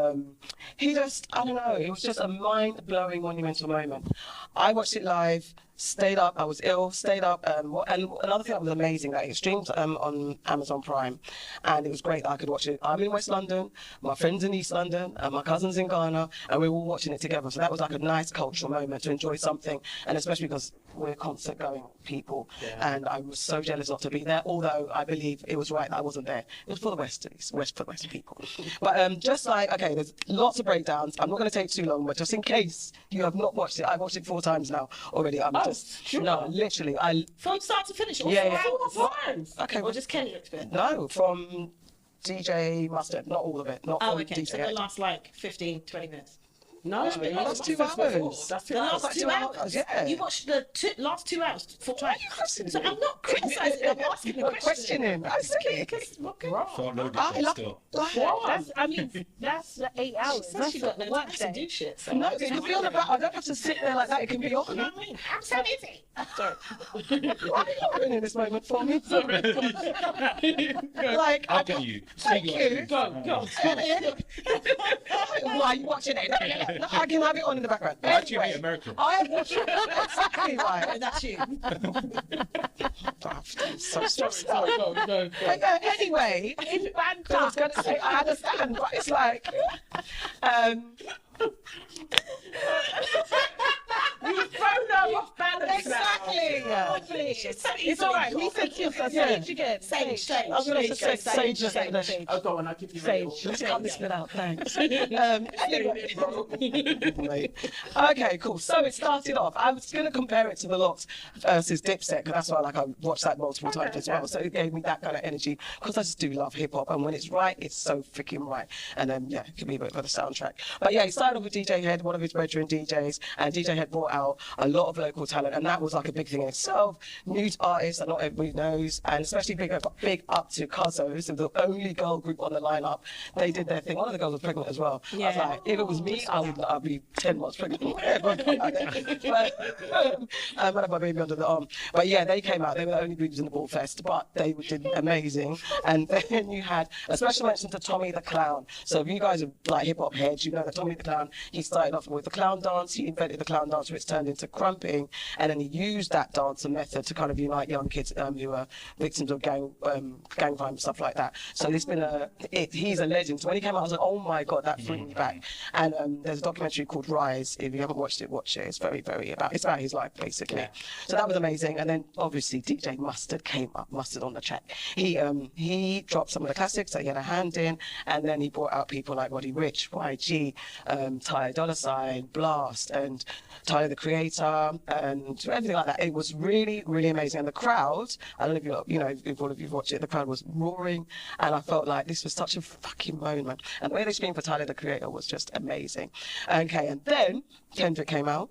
he just, I don't know, it was just a mind-blowing, monumental moment. I watched it live. Stayed up, I was ill, stayed up, and another thing that was amazing, that it streamed on Amazon Prime, and it was great that I could watch it. I'm in West London, my friends in East London, and my cousins in Ghana, and we were all watching it together, so that was like a nice cultural moment to enjoy something, and especially because we're concert-going people, and I was so jealous not to be there, although I believe it was right that I wasn't there. It was for the West for the West people. But just like, okay, there's lots of breakdowns, I'm not going to take too long, but just in case you have not watched it, I've watched it 4 times now already. No, literally, From start to finish, Yeah. 4 hours. Okay. Or just Kendrick's bit. No, from DJ Mustard, not all of it. Not Oh, from okay. DJ. So the last like 15, 20 minutes. No, That's that's 2 hours. hours. That's The 2 last hours. 2 hours. Yeah. You watched the last 2 hours 4 times. asking So me? I'm not criticizing. I'm asking a I'm question. questioning. I see. Because okay. Felt loaded I though love still. that's 8 hours. She said That's she got the no work time to day. do shit. So No, it can be on the back. I don't have to sit there like that. It can be on. You know what I mean? I'm so busy. Sorry. Why are you ruining this moment for me? Like, I'll get you. Thank you. Go. Why are you watching it? No, I can have it on in the background. Why do you Anyway, hate America? I am watching exactly right. That's you. So stressed Go. Anyway, I was going to say, I understand, but it's like, You thrown her off balance now. exactly. It's all right. We said to yourself, sage again. Sage. I was going to say sage just like that. Oh, go on, I'll give you Sage. Let's cut this bit out, thanks. Anyway. Okay, cool. So it started off. I was going to compare it to The Lox versus Dipset, because that's why I watched that multiple times as well. So it gave me that kind of energy, because I just do love hip hop, and when it's right, it's so freaking right. And then yeah, it could be a bit of a soundtrack. But yeah, he started off with DJ Head, one of his brethren DJs, and DJ Head brought out a lot of local talent, and that was like a big thing in itself. New artists that not everybody knows, and especially big up to Cuzzo's, the only girl group on the lineup. They did their thing. One of the girls was pregnant as well. I was like, if it was me, I'd be 10 months pregnant. But I'd have my baby under the arm. But yeah, they came out. They were the only groups in the Ball Fest, but they did amazing. And then you had a special mention to Tommy the Clown. So if you guys are like hip hop heads, you know that Tommy the Clown, he started off with the clown dance. He invented the clown dance, which turned into crumping, and then he used that dance and method to kind of unite young kids who are victims of gang crime and stuff like that. So it's been he's a legend. So when he came out, I was like, oh my god, that threw me back. And there's a documentary called Rise. If you haven't watched it, watch it. It's it's about his life basically. Yeah. So that was amazing. And then obviously DJ Mustard came up, Mustard on the track. He dropped some of the classics that he had a hand in, and then he brought out people like Roddy Ricch, YG, Ty Dolla $ign, Blast, and Tyler the Creator, and everything like that. It was really, really amazing. And the crowd, I don't know if all of you watched it, the crowd was roaring, and I felt like this was such a fucking moment. And the way they screamed for Tyler the Creator was just amazing. Okay, and then Kendrick came out.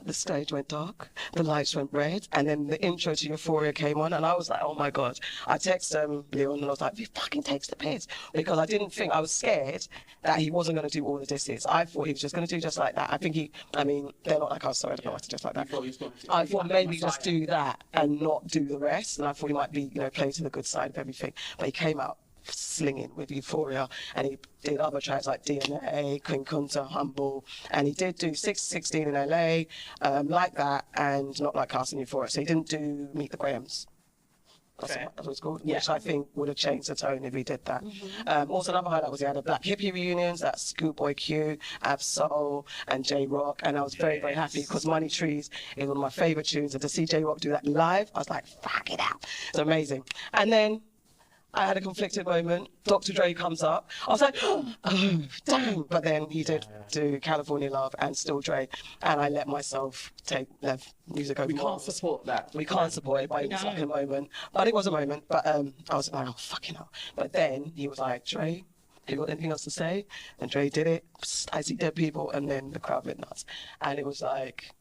the stage went dark, the lights went red, and then the intro to Euphoria came on, and I was like, oh my God. I texted Leon, and I was like, he fucking takes the piss. Because I didn't think, I was scared that he wasn't going to do all the disses. I thought he was just going to do just like that. I think they're not like us, so I don't know what to just like that. I thought maybe just do that and not do the rest, and I thought he might be, play to the good side of everything. But he came out slinging with Euphoria, and he did other tracks like DNA, Queen Kunta, Humble, and he did do 616 in LA, like that, and Not Like Us in Euphoria. So he didn't do Meet the Grahams. That's what it's called, which I think would have changed the tone if he did that. Also, another highlight was he had a Black Hippie reunions, that's Schoolboy Q, Ab-Soul, and J-Rock, and I was very, very happy because Money Trees is one of my favourite tunes, and to see J-Rock do that live, I was like, fuck it out. It's amazing. And then I had a conflicted moment. Dr. Dre comes up. I was like, oh, damn. But then he did do California Love and Still Dre. And I let myself let music over. We can't support that. We can't support it, but it was like a moment. But it was a moment. But I was like, oh, fucking hell. But then he was like, Dre, have you got anything else to say? And Dre did it. I see dead people. And then the crowd went nuts. And it was like,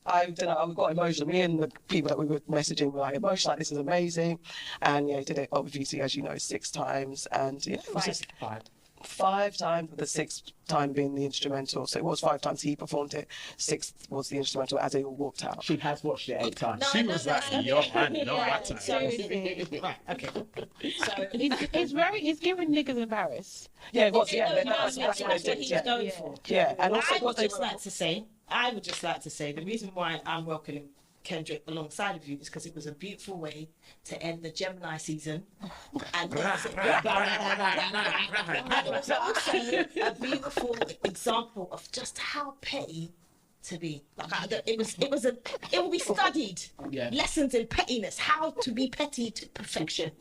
I don't know, I got emotional. Me and the people that we were messaging were like emotional, like this is amazing. And yeah, he did it obviously, as you know, 6 times. And yeah, it was just 5 times, with the 6th time being the instrumental. So it was 5 times he performed it, 6th was the instrumental as they all walked out. She has watched it 8 times. She was like, yo, man, no matter. Right, okay. So it's giving niggas in Paris. Yeah, it was, that's that's what they he's did, going for. Yeah, and also I what would they just like to say the reason why I'm welcoming Kendrick alongside of you is because it was a beautiful way to end the Gemini season, and it was also a beautiful example of just how petty to be. It will be studied. Yeah. Lessons in pettiness, how to be petty to perfection.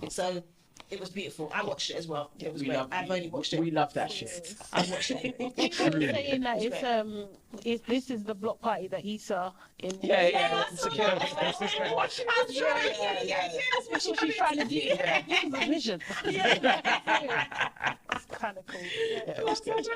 So. It was beautiful. I watched it as well. It was great. I've only watched it. We love that shit. I watched it. Saying that this is the block party that he saw in. Yeah, secure. That's right. Yeah. That's what she's trying to do. This is a vision. It's kind of cool. Yeah, it was good.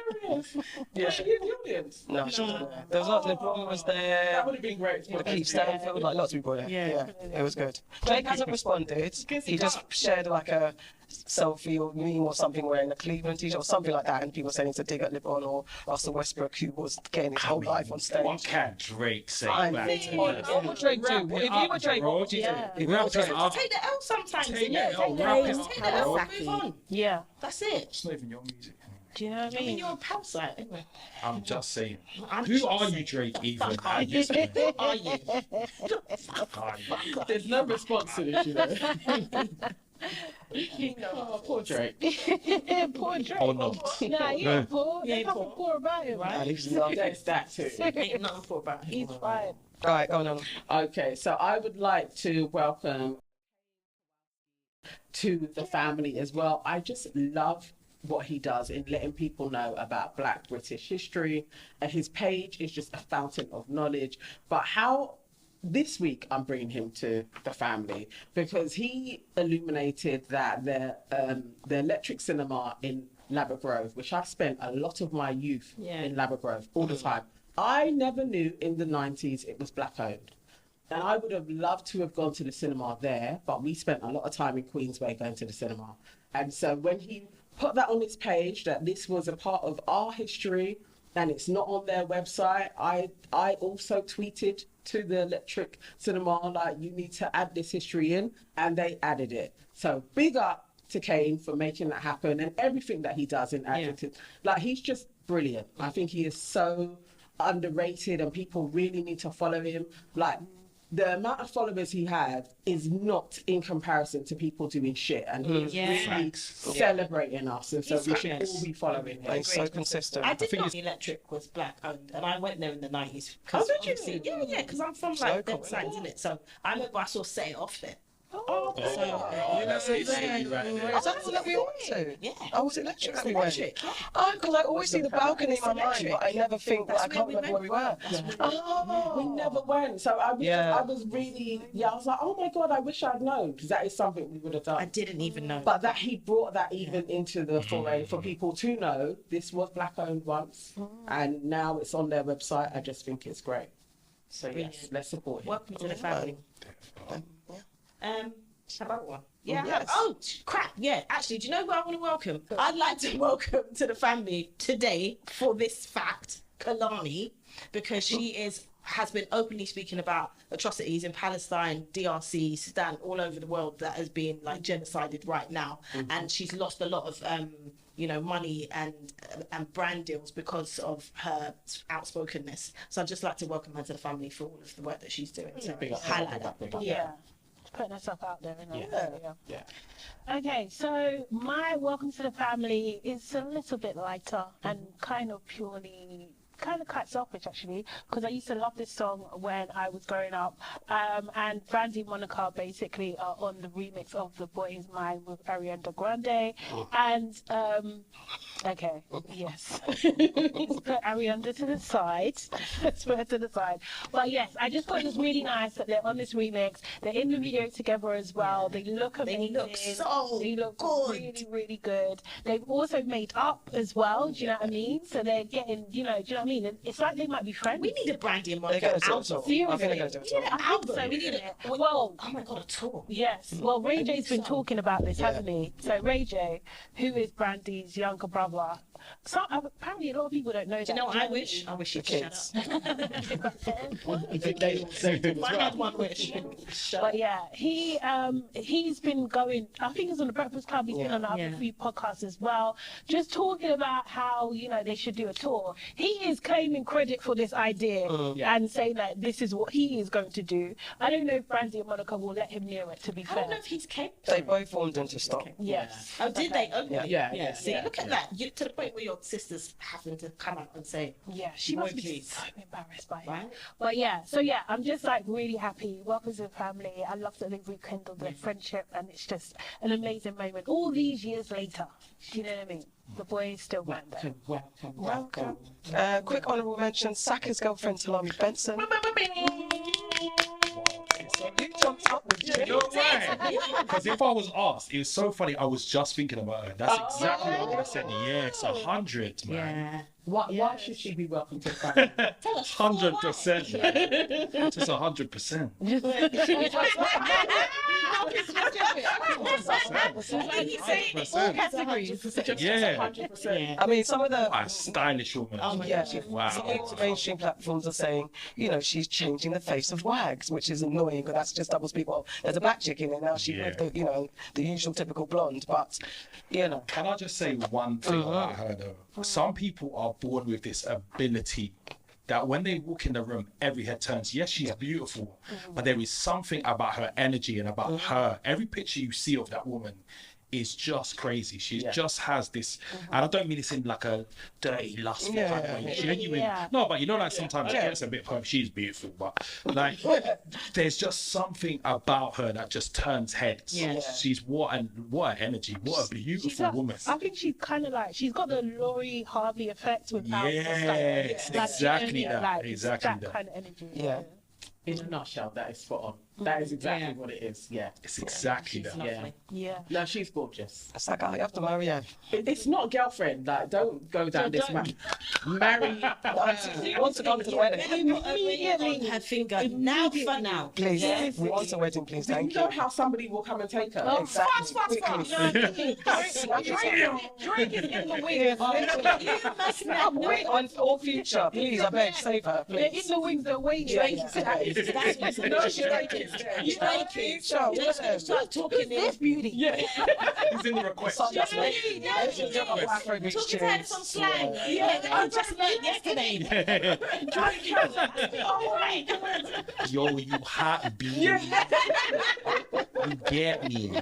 Yeah. She in the audience. No, she wasn't there. There was lots of LeBron was there. That would have been great. The Keith Stanfield, like lots of people there. Yeah, it was good. Drake hasn't responded. He just shared like a selfie or meme or something wearing a Cleveland t-shirt or something like that, and people saying to dig at LeBron or Russell Westbrook, who was getting his whole life on stage. What can Drake say I back mean, to what would Drake do? If you were Drake, what would you do? Yeah. If you were Drake, Take the L sometimes. Take Yeah, the L, take the wrap L. it Take up, the L. bro. Move on. Yeah. That's it. It's not even your music. Do you know what I I mean, mean? you're on pal side anyway. I'm just saying. I'm Who just are you, saying. Drake, even? Fuck are you? Who are you? There's no response to this, you know. Oh, poor Drake. Poor Drake. Oh, no. Nah, he ain't poor. He There's ain't nothing poor. poor about him, right? he's not. There's that too. Ain't nothing for about him. He's fine. All right, go on. Okay, so I would like to welcome to the family as well. I just love what he does in letting people know about Black British history, and his page is just a fountain of knowledge. But how this week I'm bringing him to the family because he illuminated that the Electric Cinema in Ladbroke Grove, which I spent a lot of my youth in Ladbroke Grove all the time. I never knew in the 90s it was Black owned. And I would have loved to have gone to the cinema there, but we spent a lot of time in Queensway going to the cinema. And so when he put that on his page, that this was a part of our history and it's not on their website, I also tweeted to the Electric Cinema, like, you need to add this history in, and they added it. So big up to Kane for making that happen and everything that he does in adjectives. Like, he's just brilliant. I think he is so underrated and people really need to follow him. Like, the amount of followers he had is not in comparison to people doing shit, and he's really celebrating us, and so we should all be following him. He's so consistent. I did know the Electric was Black owned, and I went there in the 90s. Oh, did you? Obviously- Yeah, because I'm from So like cool. them sides, innit? So I remember I saw Set It Off there. That's history right there. Is that the one that we went to? Yeah. Oh, was it Electric that we went? Electric. Oh, because I always see the balcony in my mind, but I never think that I That's can't where we remember where we were. Oh, we never went. So I was really, I was like, oh my God, I wish I'd known, because that is something we would have I done. didn't even know. But that he brought that even into the foray for people to know this was Black owned once, and now it's on their website. I just think it's great. So yes, Brilliant. let's support him. Welcome to the family. Yeah. About one. Yeah. Yes. Oh crap! Yeah. Actually, do you know who I want to welcome? I'd like to welcome to the family today for this fact, Kalani, because she has been openly speaking about atrocities in Palestine, DRC, Sudan, all over the world that has been like genocided right now, and she's lost a lot of money and brand deals because of her outspokenness. So I'd just like to welcome her to the family for all of the work that she's doing. So highlight that. Yeah. Putting herself out there, isn't it? Yeah. Okay, so my welcome to the family is a little bit lighter and kind of quite selfish actually, because I used to love this song when I was growing up, and Brandy and Monica basically are on the remix of The Boy Is Mine with Ariana Grande, and okay, yes, let's put Ariana to the side, but yes, I just thought it was really nice that they're on this remix, they're in the video together as well, they look amazing, they look good. really, really good. They've also made up as well, do you know what I mean? So they're getting, do you know what I mean? It's like they might be friends. We need a Brandy and They're Monica going to do album. it. I think they're going to do We need it. an album. So We need it. a Well, oh my god, a tour. yes. Well, Ray J's been so. talking about this, hasn't he? So Ray J, who is Brandy's younger brother, apparently a lot of people don't know that. Do you know what I wish? I wish you'd shut Kids. up. I had one wish. But yeah, he's been going. I think he's on the Breakfast Club. He's been on other few podcasts as well, just talking about how they should do a tour. He is claiming credit for this idea and saying that this is what he is going to do. I don't know if Brandy and Monica will let him near it. To be I fair, don't know if he's capable. They both formed into stop. yes. Oh, did they? Okay. Yeah. See, look at that. To the point where your sister's having to come out and say, Yeah, she Boy, must be please. so embarrassed by it. Right? But I'm just like really happy. Welcome to the family. I love that they've rekindled their friendship, and it's just an amazing moment. All these years later, do you know what I mean? The boy is still right there. Welcome. Quick honourable mention: Saka's girlfriend Talami Benson. So you jumped up with You know why? Because if I was asked, it was so funny. I was just thinking about her. That's exactly what I said. Yes, 100, man. Why should she be welcome to the family? 100%. Just 100%. All categories. Yeah. 100%. I mean, some of the A stylish woman. Oh my yeah, God. Wow. some of the mainstream platforms are saying, she's changing the face of WAGs, which is annoying because that's just doubles people. There's a black chick in and now she with the usual typical blonde, but Can I just say one thing about her though? Some people are born with this ability that when they walk in the room, every head turns. Yes, she's beautiful, but there is something about her energy and about her. Every picture you see of that woman is just crazy. She just has this, and I don't mean this in like a dirty, lustful kind of way. Genuine. No, but like sometimes it gets a bit home. She's beautiful, but like there's just something about her that just turns heads. She's what an energy. What a beautiful woman. I think she's kind of like, she's got the Lori Harvey effect without Yes, exactly that. Exactly that that. kind of energy. Yeah. In a nutshell, that is spot on. That is exactly what it is. Yeah. It's exactly that. Yeah. No, she's gorgeous. It's like, you have to marry her. It's not a girlfriend. Like, don't go down this man. Marry. He wants to come to the wedding. Immediately on her finger. Now for now. Please, we want a wedding, please. Do you Thank know you. how somebody will come and take her? Exactly. Drake is in the wings. Wait on all future, please. I beg, save her, They're in please. the wings. They're waiting. No, Drake is there. Future. Start talking This beauty. Yeah. He's in the request. Talking to her some slang. I just learned yesterday. Yo, you hot bee. You get me.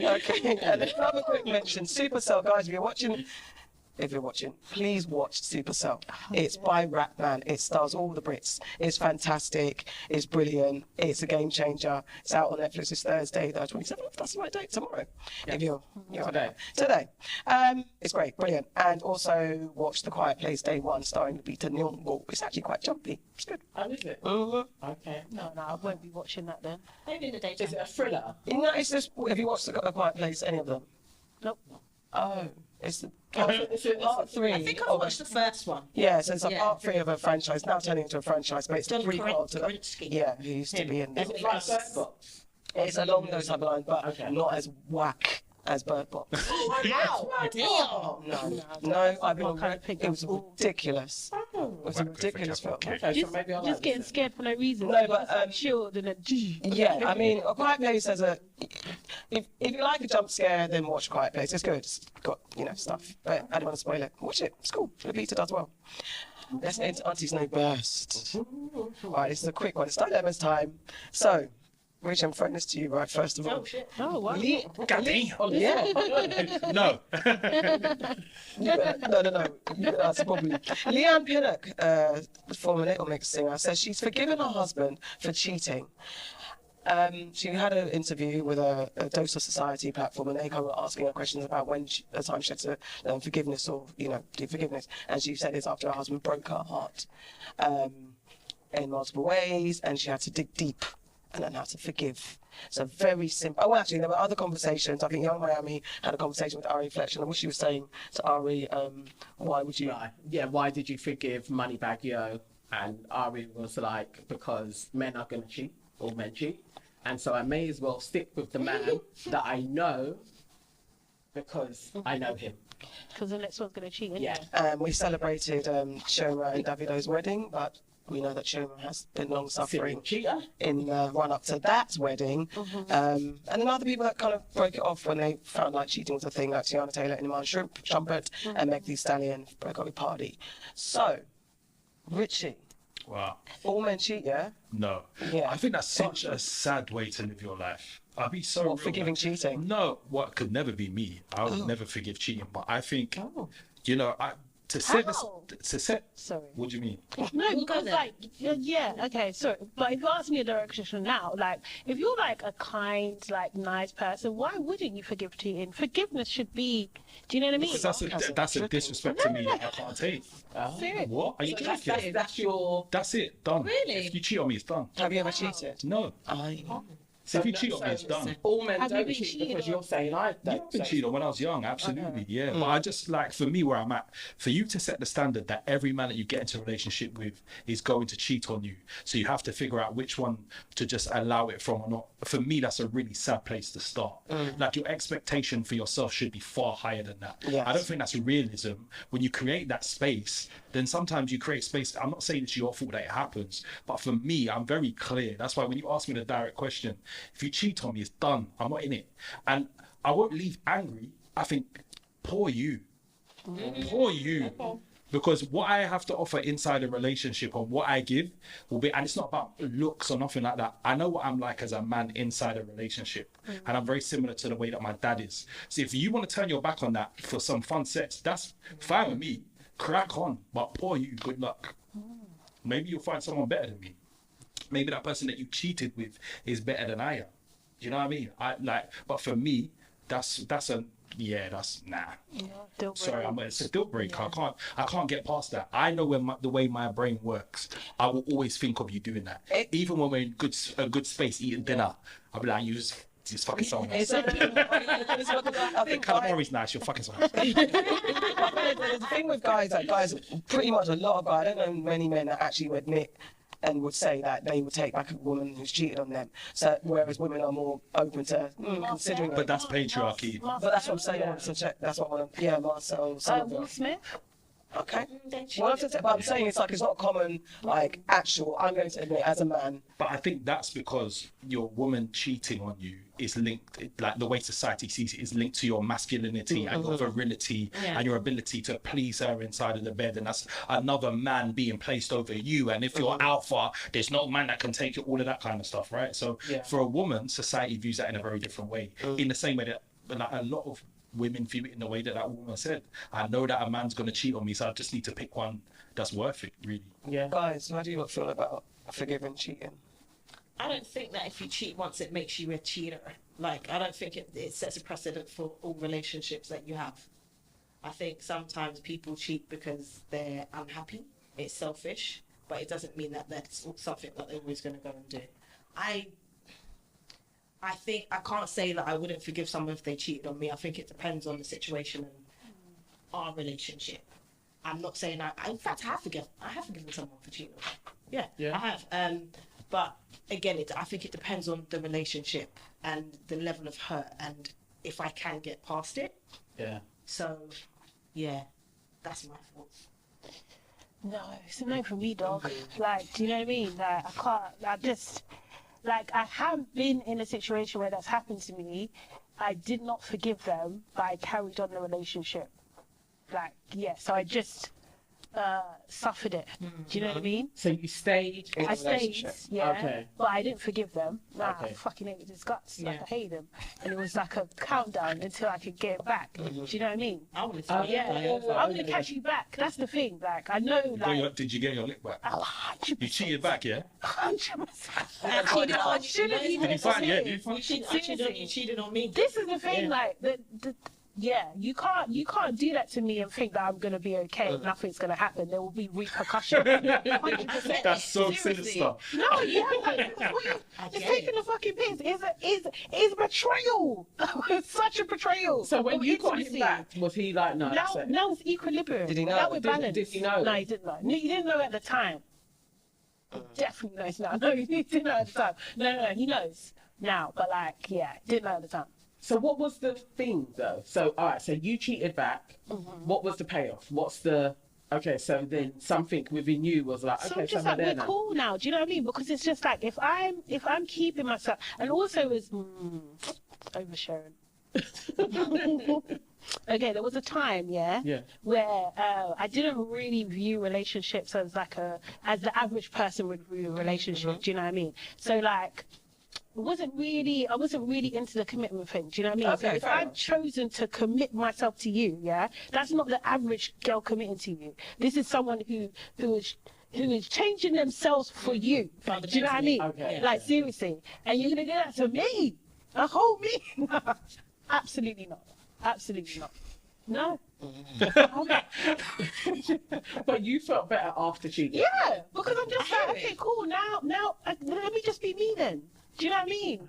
Okay, and another quick mention, Supercell, guys, if you're watching, please watch Supercell. It's by Rapman. It stars all the Brits. It's fantastic. It's brilliant. It's a game changer. It's out on Netflix this Thursday, the 27th. That's the right date, tomorrow. If you're today. It's great, brilliant. And also watch The Quiet Place Day 1 starring Peter Nyong'o. It's actually quite jumpy. It's good. Oh, is it? Okay. No, I won't be watching that then. Maybe in the daytime. Is it a thriller? No, it's just, have you watched The Quiet Place, any of them? Nope. Oh. It's part 3. I think I watched the first one. Yeah, so it's a Yeah. part 3 of a franchise, now turning into a franchise, but it's John 3 parts of it. Krasinski. Yeah, who used to be in Is it like Bird Box? It's along those type of lines, but Okay. not as whack as Bird Box. Wow. No, I've been What kind of pick it was up? ridiculous. It was a ridiculous film. Okay, so Just, maybe I just like getting this. scared for no reason. No, but, Just, like, chilled and then. Yeah, I mean, A Quiet Place has a. If you like a jump scare, then watch Quiet Place. It's good. It's got stuff, but I don't want to spoil it. Watch it. It's cool. Lupita does well. Let's get into Aunties No Burst. All right, this is a quick one. It's dilemma's time. So, Rich, I'm throwing this to you, right? First of all. Oh shit. Oh, wow. Goddamn. Yeah. No. No. That's probably. Leanne Pinnock, former Little Mix singer, says she's forgiven her husband for cheating. She had an interview with a Dose of Society platform, and they kind of asking her questions about when the time she had to forgiveness or do forgiveness, and she said it's after her husband broke her heart in multiple ways, and she had to dig deep and learn how to forgive. So very simple. Oh, actually, there were other conversations. I think Young Miami had a conversation with Ari Fletcher, and what she was saying to Ari, why would you? Right. Yeah, why did you forgive Moneybag Yo? And Ari was like, because men are going to cheat, all men cheat. And so I may as well stick with the man that I know because I know him. Because the next one's going to cheat. Anyway. Yeah. We celebrated Shoma and Davido's wedding, but we know that Shoma has been long suffering Serial cheater. in the run up to that wedding. And then other people that kind of broke it off when they found like cheating was a thing, like Tiana Taylor and Iman Shumpert and Meg Thee Stallion broke up with Party. So, Richie, Wow. all men cheat, yeah? No. Yeah. I think that's such a sad way to live your life. I'd be so What, real, forgiving man. cheating? No, what could never be me. I would never forgive cheating. But I think, Oh. to set this, How? to set. Sorry. What do you mean? No, We'll go because there. like, yeah, okay, sorry. But if you ask me a direction now, like, if you're like a kind, like, nice person, why wouldn't you forgive cheating? Forgiveness should be, do you know what I mean? Because that's a disrespect to me that I can't take. Serious. What? Are you So that's, joking? that's your. That's it. Done. Really? If you cheat on me, it's done. Have you ever cheated? No. So if you cheat on me, it's done. All men Have you don't been cheat cheated because on? you're saying I Yeah, don't. I've been so- cheated on when I was young, absolutely, yeah. But I just like, for me, where I'm at, for you to set the standard that every man that you get into a relationship with is going to cheat on you, so you have to figure out which one to just allow it from or not. For me, that's a really sad place to start. Like, your expectation for yourself should be far higher than that. Yes. I don't think that's realism. When you create that space, then sometimes you create space. I'm not saying it's your fault that it happens, but for me, I'm very clear. That's why when you ask me the direct question, if you cheat on me, it's done. I'm not in it. And I won't leave angry. I think, poor you. Poor you. Because what I have to offer inside a relationship and what I give will be, and it's not about looks or nothing like that. I know what I'm like as a man inside a relationship. And I'm very similar to the way that my dad is. So if you want to turn your back on that for some fun sex, that's fine with me. Crack on. But poor you, good luck. Maybe you'll find someone better than me. Maybe that person that you cheated with is better than I am. Do you know what I mean? But for me, that's nah. Sorry, it's a deal breaker. I can't get past that. I know the way my brain works. I will always think of you doing that. Even when we're in a good space eating dinner, I'll be like, you just fucking someone else. I think Calamari's nice, you're fucking someone else. there's a thing with guys, that guys, pretty much a lot of guys, I don't know many men that actually would admit and would say that they would take back a woman who's cheated on them. So whereas women are more open to considering But it. that's patriarchy. But that's what I'm saying. I wanted to check. That's what I want to. Yeah, Marcel. Some of Will them. Smith? Okay. Well, but I'm saying it's like it's not common. Like actual. I'm going to admit as a man. But I think that's because your woman cheating on you is linked, like the way society sees it, is linked to your masculinity and your virility and your ability to please her inside of the bed. And that's another man being placed over you. And if you're alpha, there's no man that can take you, all of that kind of stuff, right? So for a woman, society views that in a very different way. In the same way that like, a lot of women view it in the way that that woman said. I know that a man's going to cheat on me, so I just need to pick one that's worth it, really. Yeah. Guys, how do you lot feel about forgiving cheating? I don't think that if you cheat once, it makes you a cheater. Like, I don't think it sets a precedent for all relationships that you have. I think sometimes people cheat because they're unhappy. It's selfish, but it doesn't mean that that's something that they're always going to go and do. I think I can't say that I wouldn't forgive someone if they cheated on me. I think it depends on the situation and our relationship. I'm not saying in fact, I have forgiven someone for cheating. Yeah, Yeah. I have. But again, I think it depends on the relationship and the level of hurt and if I can get past it. Yeah. So, yeah, that's my thoughts. No, it's a no for me, dog. Like, do you know what I mean? Like, I can't, I just, like, I have been in a situation where that's happened to me. I did not forgive them, but I carried on the relationship. Like, yeah, so I just suffered it. Do you know what I mean? So you stayed. In I a stayed, relationship. yeah, Okay. but I didn't forgive them. Nah, Okay. I fucking hated his guts. Like, Yeah. I hated him. And it was like a countdown until I could get it back. Do you know what I mean? I want to Yeah, I'm gonna catch you back. That's the thing. Like, I know, like, Did you get your lick back? 100%. You cheated back, yeah? 100%. I cheated on I shouldn't you. even You find- yeah, say you it. find- You cheated on me. This is the thing, Yeah. like, yeah, you can't do that to me and think that I'm gonna be okay. Nothing's gonna happen. There will be repercussions. 100%. That's so Seriously. sinister. No, yeah, it's get taking it. the fucking piss. It's betrayal. It's such a betrayal. So when Of you got him intimacy. back, was he like, no, that's it? Now it's equilibrium. Did he know? Now we're Did- balanced. did he know? No, he didn't know. No, he didn't know at the time. Definitely knows now. No, he didn't know at the time. No, he knows now. But like, yeah, didn't know at the time. So what was the thing though? So all right, so you cheated back. What was the payoff? What's the okay? So then something within you was like, So okay, I'm just so like, we're there we're now. cool now. Do you know what I mean? Because it's just like if I'm keeping myself, and also is oversharing. Okay, there was a time, yeah, where I didn't really view relationships as like as the average person would view a relationship. Do you know what I mean? So like, I wasn't really into the commitment thing. Do you know what I mean? Okay, So if fair I've enough. chosen to commit myself to you, yeah, that's not the average girl committing to you. This is someone who is changing themselves for you. Do you know what I mean? Okay. Like seriously, and you're gonna do that to me, a whole me? Absolutely not. Absolutely not. No. But you felt better after cheating. Yeah, because I'm just like, okay, cool. Now, let me just be me then. Do you know what I mean?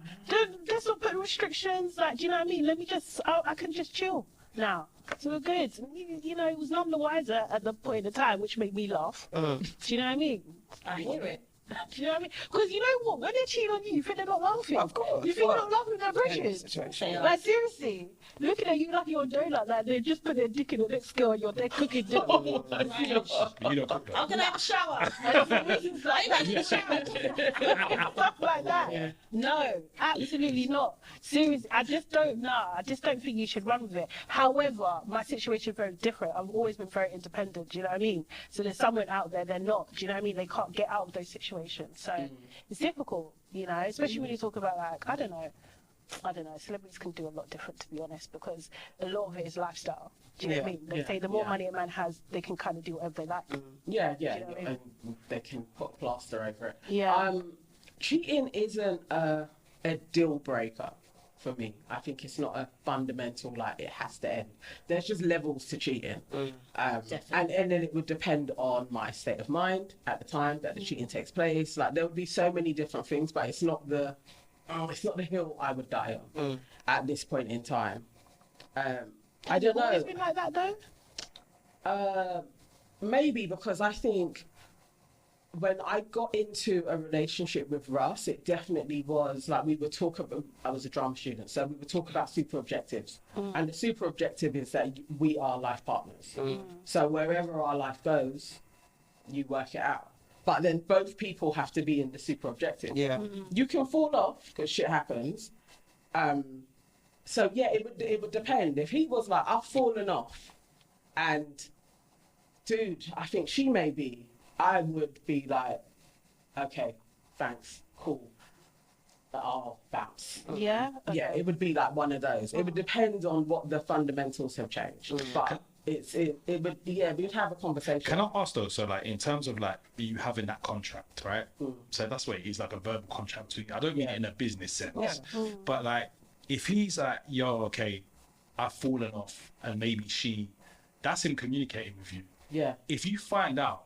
Let's not put restrictions. Like, do you know what I mean? Let me just, I can just chill now. So we're good. You know, it was none the wiser at the point in time, which made me laugh. Do you know what I mean? I hear it. Do you know what I mean? Because you know what? When they cheat on you, you think they're not laughing. Of course. You think Well, they're not laughing at their bridges. situation. Like seriously, looking at you like you're a donut, like they just put their dick in the next girl and you're there cooking dinner. You don't cook that. I'm gonna have a shower. Reasons like that. Stuff like that. No, absolutely not. Seriously, I just don't think you should run with it. However, my situation is very different. I've always been very independent. Do you know what I mean? So there's someone out there they're not. Do you know what I mean? They can't get out of those situations. So it's difficult, you know, especially when you talk about like I don't know. Celebrities can do a lot different, to be honest, because a lot of it is lifestyle. Do you know what I mean? They say the more money a man has, they can kind of do whatever they like. Yeah, Do you know what I mean? and they can put a plaster over it. Yeah. Cheating isn't a deal breaker for me. I think it's not a fundamental like it has to end. There's just levels to cheating, and then it would depend on my state of mind at the time that the cheating takes place. Like there would be so many different things, but it's not the hill I would die on at this point in time. I don't know. Always been like that though. Maybe because I think when I got into a relationship with Russ, it definitely was like we would talk about. I was a drama student, so we would talk about super objectives, and the super objective is that we are life partners. So wherever our life goes, you work it out. But then both people have to be in the super objective. Yeah. You can fall off because shit happens. So yeah, it would depend. If he was like, I've fallen off, and dude, I think she may be. I would be like, okay, thanks, cool. I'll bounce. Yeah. Yeah, it would be like one of those. It would depend on what the fundamentals have changed. But it would, yeah, we'd have a conversation. Can I ask though, so like in terms of like you having that contract, right? So that's what it is, like a verbal contract between you. I don't mean it in a business sense, but like if he's like, yo, okay, I've fallen off, and maybe that's him communicating with you. Yeah. If you find out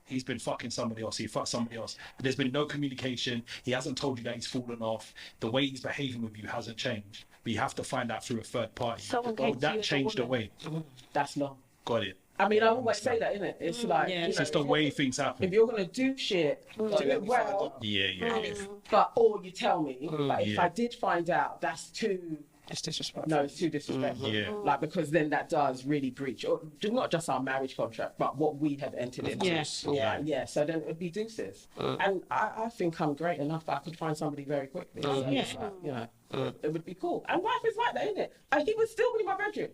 he's been fucking somebody else, he fucked somebody else, but there's been no communication, he hasn't told you that he's fallen off, the way he's behaving with you hasn't changed, but you have to find out through a third party. Someone Well, came to you that as a changed the woman. way. That's long. Got it. I mean, I always say that, innit? It's like, Yeah. you It's know, just the way things happen. if you're gonna do shit, do it well. Yeah. But or you tell me. But if Yeah. I did find out, that's too. It's disrespectful. No, it's too disrespectful. Yeah. Like, because then that does really breach, or not just our marriage contract, but what we had entered into. Yes. Yeah. So then it'd be deuces. And I think I'm great enough that I could find somebody very quickly. So it's like, you know, it would be cool. And life is like that, isn't it? And he would still be in my bedroom.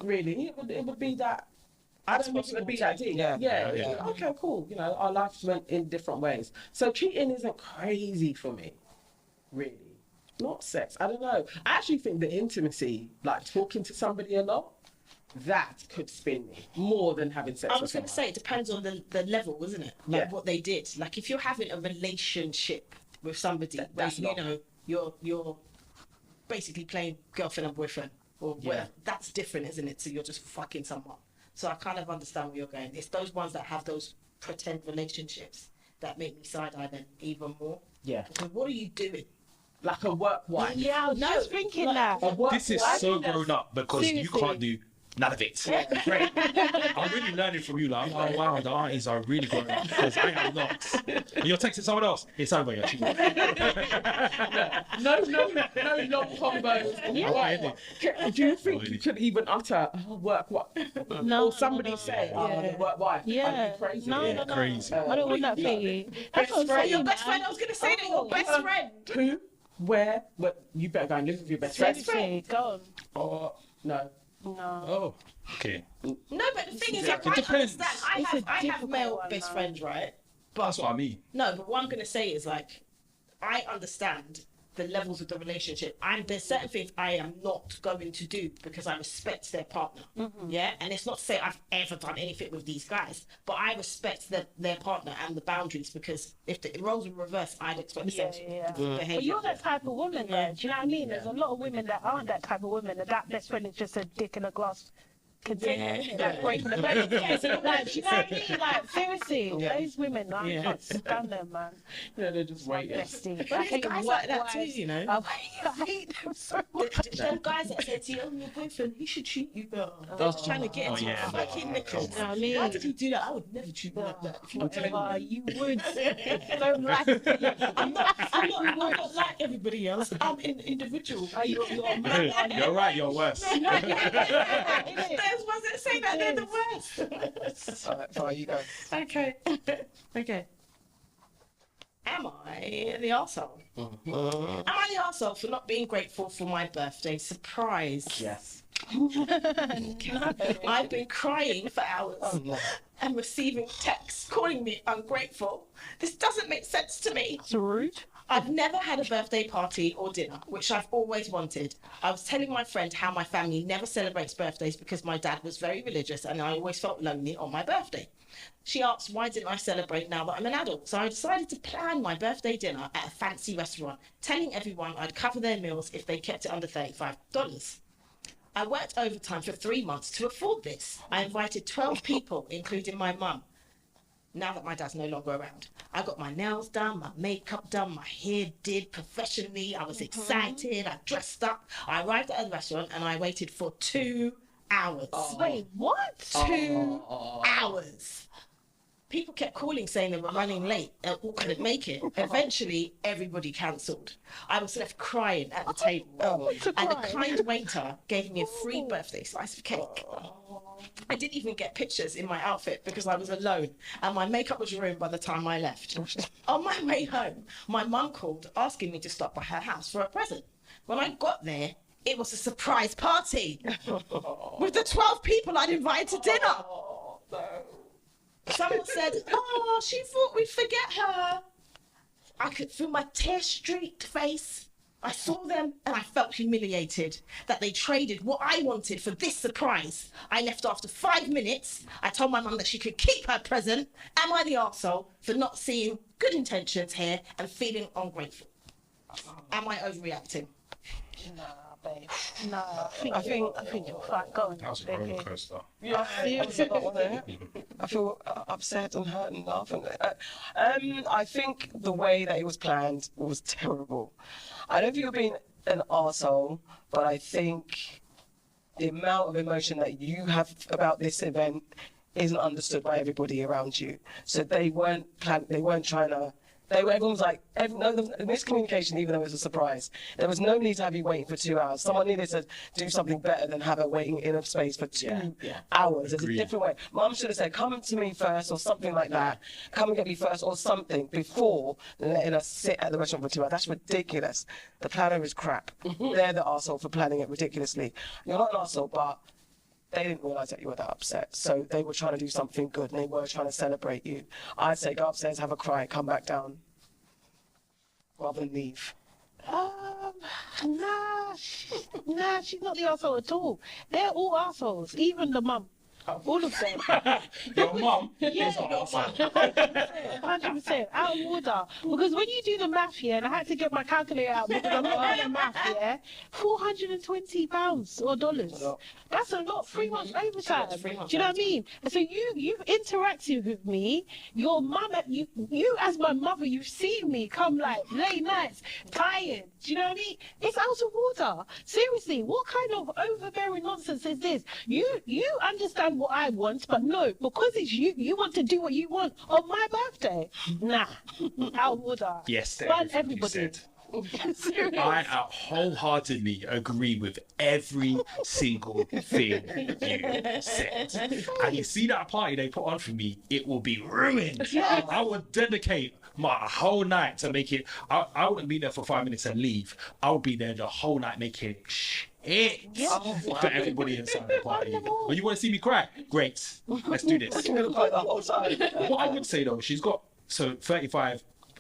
Really, it would be that. I don't think it would be that deep. Yeah. Okay, cool. You know, our lives went in different ways. So cheating isn't crazy for me, really. Not sex. I don't know. I actually think the intimacy, like talking to somebody a lot, that could spin me more than having sex. I was going to say, it depends on the level, isn't it? Like Yeah. what they did. Like if you're having a relationship with somebody where, that's you not- know, you're basically playing girlfriend and boyfriend or whatever, that's different, isn't it? So you're just fucking someone. So I kind of understand where you're going. It's those ones that have those pretend relationships that make me side-eye them even more. Yeah. Because what are you doing? Like a work wife. Yeah, I was No, just thinking like- that. A work This is wife. so grown up because you Seriously. can't do none of it. Great. I'm really learning from you. Like, oh wow, the aunties are really grown up because I am not. When you're texting someone else, it's over. You're cheating. No long combos. Yeah. Do you think you could even utter work wife? No, Or somebody no. say, Yeah. the work wife? Yeah. I'd be crazy. No. Crazy. I don't want that thingy. That's what I'm friend. saying, Your best man. friend, I was going to say that, your best friend. Who? Where? What? You better go and live with your best friend. Seriously, go Oh, No. on. No. oh, okay. No, but the thing is, Yeah, like, it I depends. understand. It's a I have difficult male one, best though. friends, right? That's what I mean. No, but what I'm going to say is, like, I understand the levels of the relationship. There's certain things I am not going to do because I respect their partner. Yeah, and it's not to say I've ever done anything with these guys, but I respect their partner and the boundaries, because if the roles were reversed, I'd expect the Yeah, same yeah. behavior. But you're that type of woman, though. Do you know what I mean? There's a lot of women that aren't that type of women. That best friend is just a dick in a glass container. Yeah. Like breaking the bed. Like, do you know what I mean? Like, seriously, Yeah. those women, I can't stand them, man. Yeah, they're just waiting. Bestie. But I there's hate guys them like that wives. too, you know. I hate them so much. Them guys that say to you, oh, your boyfriend, he should treat you better. They're just trying to get into yeah, your fucking knickers. You know what I mean? Why did he do that? I would never treat you like that. If you were telling Whatever, me. you would. Don't like me. I'm not like everybody else. I'm an individual. You're a man. You're right. You're worse. Those ones that say that, they're the worst. All right, fine, you go. Okay. Okay. Am I the arsehole? Am I the arsehole for not being grateful for my birthday surprise? Yes. I've been crying for hours Oh, no. and receiving texts calling me ungrateful. This doesn't make sense to me. It's rude. I've never had a birthday party or dinner, which I've always wanted. I was telling my friend how my family never celebrates birthdays because my dad was very religious and I always felt lonely on my birthday. She asked, why didn't I celebrate now that I'm an adult? So I decided to plan my birthday dinner at a fancy restaurant, telling everyone I'd cover their meals if they kept it under $35. I worked overtime for 3 months to afford this. I invited 12 people, including my mum. Now that my dad's no longer around, I got my nails done, my makeup done, my hair did professionally. I was excited. I dressed up. I arrived at the restaurant and I waited for 2 hours. Wait, what? 2 hours. People kept calling saying they were running late or couldn't make it. Eventually, everybody cancelled. I was left crying at the table. And the kind waiter gave me a free birthday slice of cake. I didn't even get pictures in my outfit because I was alone and my makeup was ruined by the time I left. On my way home, my mum called asking me to stop by her house for a present. When I got there, it was a surprise party with the 12 people I'd invited to dinner. Someone said, oh, she thought we'd forget her. I could feel my tear-streaked face. I saw them and I felt humiliated that they traded what I wanted for this surprise. I left after 5 minutes. I told my mum that she could keep her present. Am I the arsehole for not seeing good intentions here and feeling ungrateful? Am I overreacting? Nah, babe. Nah, I think you're fine. Go on. That was a baby. roller coaster. Yeah, I got there. I feel upset and hurt and laughing. I think the way that it was planned was terrible. I don't think you're being an arsehole, but I think the amount of emotion that you have about this event isn't understood by everybody around you. So they weren't trying to. Everyone was like, no, the miscommunication, even though it was a surprise. There was no need to have you waiting for 2 hours. Someone needed to do something better than have her waiting in a space for 2 hours. There's a different way. Mum should have said, come to me first or something like that. Come and get me first or something before letting us sit at the restaurant for 2 hours. That's ridiculous. The planner is crap. They're the arsehole for planning it ridiculously. You're not an arsehole, but they didn't realise that you were that upset. So they were trying to do something good and they were trying to celebrate you. I'd say go upstairs, have a cry, come back down, rather than leave. Nah, she's not the arsehole at all. They're all arseholes, even the mum. All of them. Your mum is Yeah, an arsehole. 100%. Out of order. Because when you do the math here, and I had to get my calculator out because I'm not doing the math here, £420 or dollars. That's a lot. 3 months overtime. Do you know what I mean? And so you've interacted with me. Your mum, you as my mother, you've seen me come like late nights, tired. Do you know what I mean? It's out of order. Seriously, what kind of overbearing nonsense is this? You understand what I want, but no, because it's you want to do what you want on my birthday. Nah, out of order. Yes, to But everything you everybody. said. Serious. I wholeheartedly agree with every single thing you said. And you see that party they put on for me, it will be ruined. I would dedicate my whole night to make it. I wouldn't be there for 5 minutes and leave. I would be there the whole night making it for everybody inside the party. When you want to see me cry, great. Let's do this. What I would say though, she's got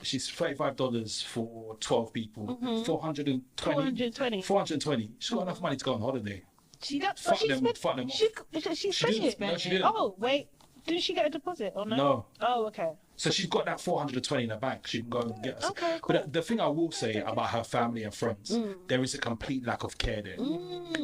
She's $35 for 12 people. 420. 420. She's got enough money to go on holiday. She don't. Fuck them off. She spent it. No, she didn't. Oh wait, didn't she get a deposit or no? No. Oh okay. So she's got that 420 in her bank. She can go and get us. Okay, cool. But the thing I will say about her family and friends, there is a complete lack of care there.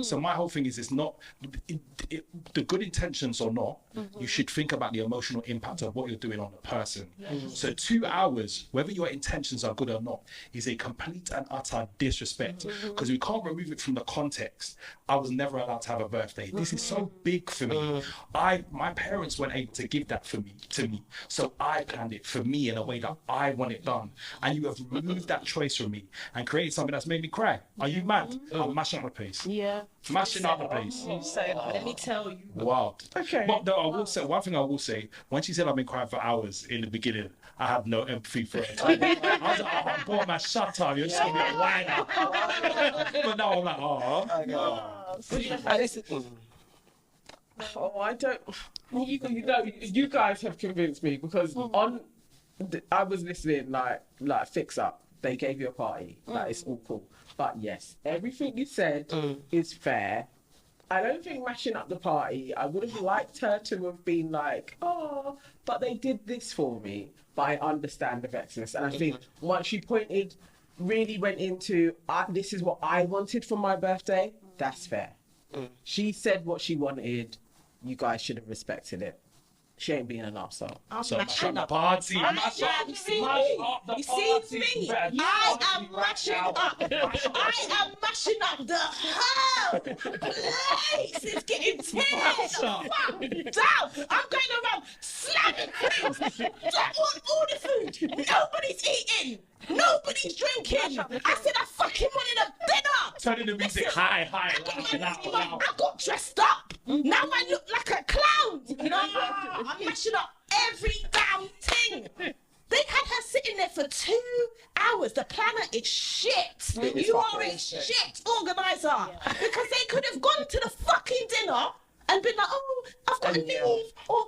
So my whole thing is, it's not the good intentions or not. You should think about the emotional impact of what you're doing on the person. So 2 hours, whether your intentions are good or not, is a complete and utter disrespect, because we can't remove it from the context. I was never allowed to have a birthday. This is so big for me. My parents weren't able to give that to me, so I planned it for me in a way that I want it done. And you have removed that choice from me and created something that's made me cry. Are you mad? I'm mashing up the place. Yeah. Mashing up the place. Let me tell you. Wow. Okay. But though I will say, one thing I will say, when she said I've been crying for hours in the beginning, I had no empathy for it. I was like, oh, boy, man, shut up. You're just going to be a whiner. But now I'm like, Oh, I don't. You guys have convinced me, because I was listening like Fix Up. They gave you a party. That is all cool. But yes, everything you said is fair. I don't think mashing up the party, I would have liked her to have been like, oh, but they did this for me. But I understand the vexedness. And I think once she really went into, this is what I wanted for my birthday, that's fair. She said what she wanted. You guys should have respected it. She ain't being an arsehole. so mashing up the party. You see me? You see me? I am mashing up. I am mashing up the whole place. It's getting teared down. I'm going around slamming things. I want all the food. Nobody's eating. Nobody's drinking. I said I fucking wanted a dinner. Turning the music high, I got dressed up. Now I look like a clown. No, I'm mashing up every damn thing. They had her sitting there for 2 hours. The planner is shit. You are a shit organizer. Because they could have gone to the fucking dinner and been like, oh, I've got to leave. Or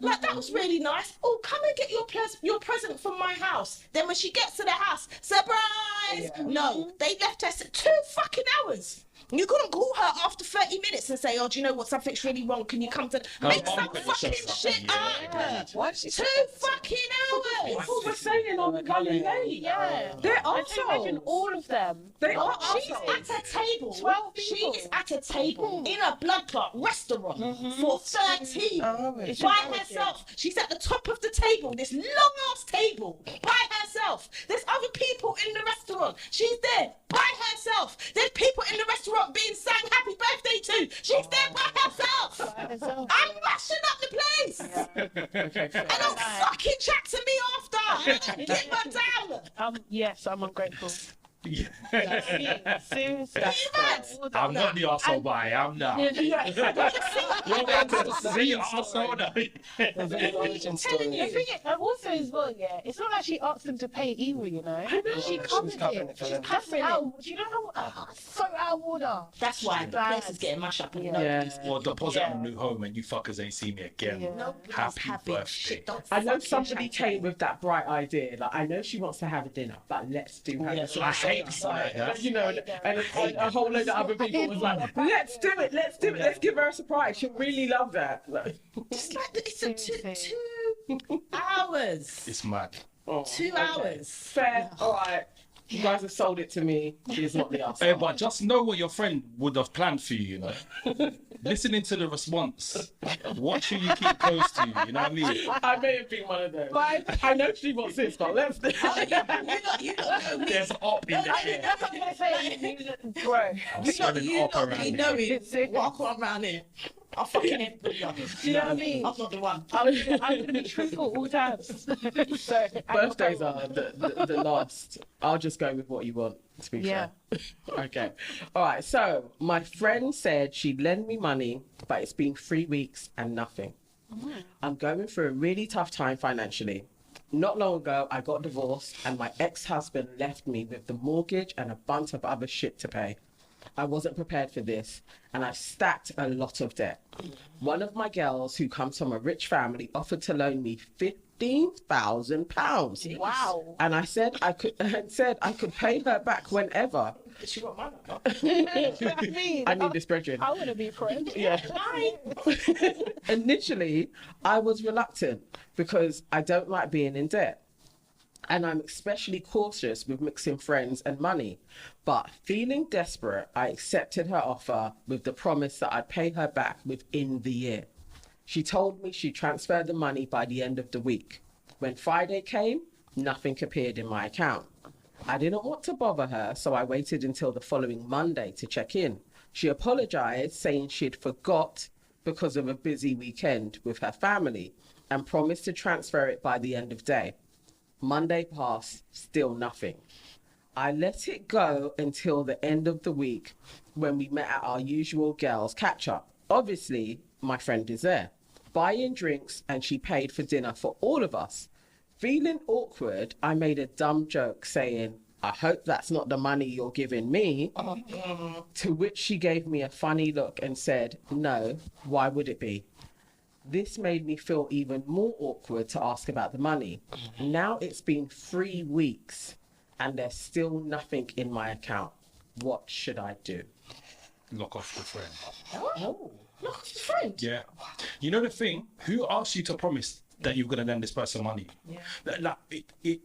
like, that was really nice. Oh, come and get your present from my house. Then when she gets to the house, surprise. No, they left her 2 fucking hours. You couldn't call her after 30 minutes and say, oh, do you know what, something's really wrong, can you come to make some fucking shit up? What? 2 fucking hours. People were saying on the Gully Lane. Yeah. They're I can imagine arseholes. all of them. They are She's at a table. 12 She people. is at a table in a blood clot restaurant for 13 by herself. She's at the top of the table, this long ass table by herself. There's other people in the restaurant restaurant. She's there by herself. There's people in the restaurant being sang happy birthday to. She's there by herself. I'm mashing up the place. Okay, fair. And I'm fucking chat to me after. Get her down. Yes, I'm ungrateful. Yeah. Seriously. I'm not the arsehole, but I am now. You're going to see your arsehole now. There's an origin story. The thing is, and also as well, yeah, it's not like she asked them to pay either, you know. She covered covering it. it for She's them. covering it. Do you know how so out of order? That's why the place is getting mashed up. And Or deposit on a new home and you fuckers ain't seen me again. Yeah. Happy birthday. I know somebody came with that bright idea. Like, I know she wants to have a dinner, but let's do her. I hate people like that. You know, and a whole load of other people was like, let's do it, let's give her a surprise. She'll really love that. Like, It's like it's a 2 hours. It's mad. 2 hours. fair, all right. You guys have sold it to me. She is not the arsehole. Hey, but just know what your friend would have planned for you, you know. Listening to the response, watch who you keep close to, you know what I mean? I may have been one of those. I know she wants this, but let's do You don't know me. There's op in the air. Bro. I'm smelling op around You here. know it. Walk around here. I'll fucking end with you. Do you know what I mean? I'm not the one. I'm gonna be truthful all times. So Birthdays are the last. I'll just go with what you want, to be Yeah. fair. Okay. All right. So my friend said she'd lend me money, but it's been 3 weeks and nothing. I'm going through a really tough time financially. Not long ago, I got divorced and my ex-husband left me with the mortgage and a bunch of other shit to pay. I wasn't prepared for this and I've stacked a lot of debt. One of my girls who comes from a rich family offered to loan me £15,000. wow. And I said I could pay her back whenever. She got mine. I need this spreadsheet. I want to be friends. Yeah. Initially, I was reluctant because I don't like being in debt. And I'm especially cautious with mixing friends and money. But feeling desperate, I accepted her offer with the promise that I'd pay her back within the year. She told me she'd transfer the money by the end of the week. When Friday came, nothing appeared in my account. I didn't want to bother her, so I waited until the following Monday to check in. She apologized, saying she'd forgot because of a busy weekend with her family and promised to transfer it by the end of day. Monday passed, still nothing. I let it go until the end of the week when we met at our usual girls' catch-up. Obviously, my friend is there, buying drinks, and she paid for dinner for all of us. Feeling awkward, I made a dumb joke saying, I hope that's not the money you're giving me. To which she gave me a funny look and said, no, why would it be? This made me feel even more awkward to ask about the money. Now it's been 3 weeks and there's still nothing in my account. What should I do? Lock off the friend. Oh, look, it's a friend. Yeah. You know the thing? Who asked you to promise that you're going to lend this person money? Yeah. Like,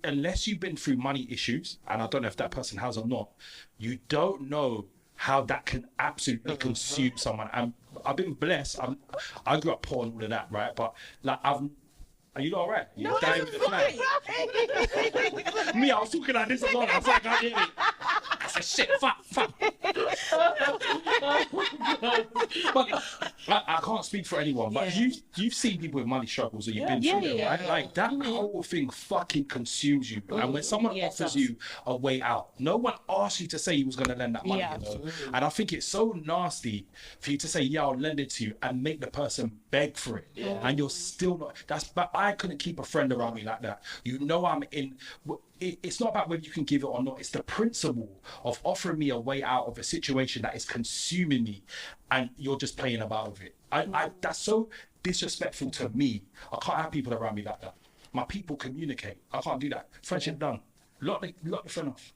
unless you've been through money issues, and I don't know if that person has or not, you don't know how that can absolutely consume someone. And I've been blessed. I grew up poor and all of that, right? But like, are you all right? You're dying with the flag. Me, I was talking like this as well. I was like, I hear it. I said, shit, fuck. But I can't speak for anyone, but you've seen people with money struggles, or you've been through them, right? Like that whole thing fucking consumes you. And when someone offers you a way out, no one asked you to say you was going to lend that money, you know? And I think it's so nasty for you to say, yeah, I'll lend it to you, and make the person beg for it. And you're still not. But I couldn't keep a friend around me like that. You know, I'm in. It's not about whether you can give it or not. It's the principle of offering me a way out of a situation that is consuming me, and you're just playing about with it. That's so disrespectful to me. I can't have people around me like that. My people communicate. I can't do that. Friendship done. Lock the friend off.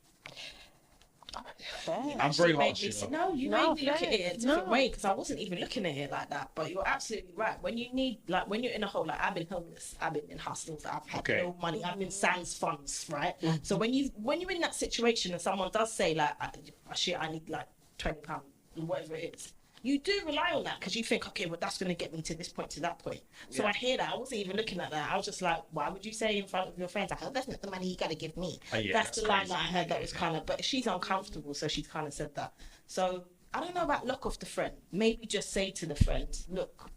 I'm very harsh. You know? No, you made me look at it a different way, because I wasn't even looking at it like that. But you're absolutely right. When you need, like, when you're in a hole, like I've been homeless, I've been in hostels, I've had no money, I've been sans funds, right? So when you're in that situation and someone does say like, shit, I need like £20, whatever it is, you do rely on that because you think, okay, well, that's going to get me to this point, to that point. So I hear that. I wasn't even looking at that. I was just like, why would you say in front of your friends, like, oh, that's not the money you got to give me? That's the line that I heard that was kind of, but she's uncomfortable, so she's kind of said that. So I don't know about lock off the friend. Maybe just say to the friend, look,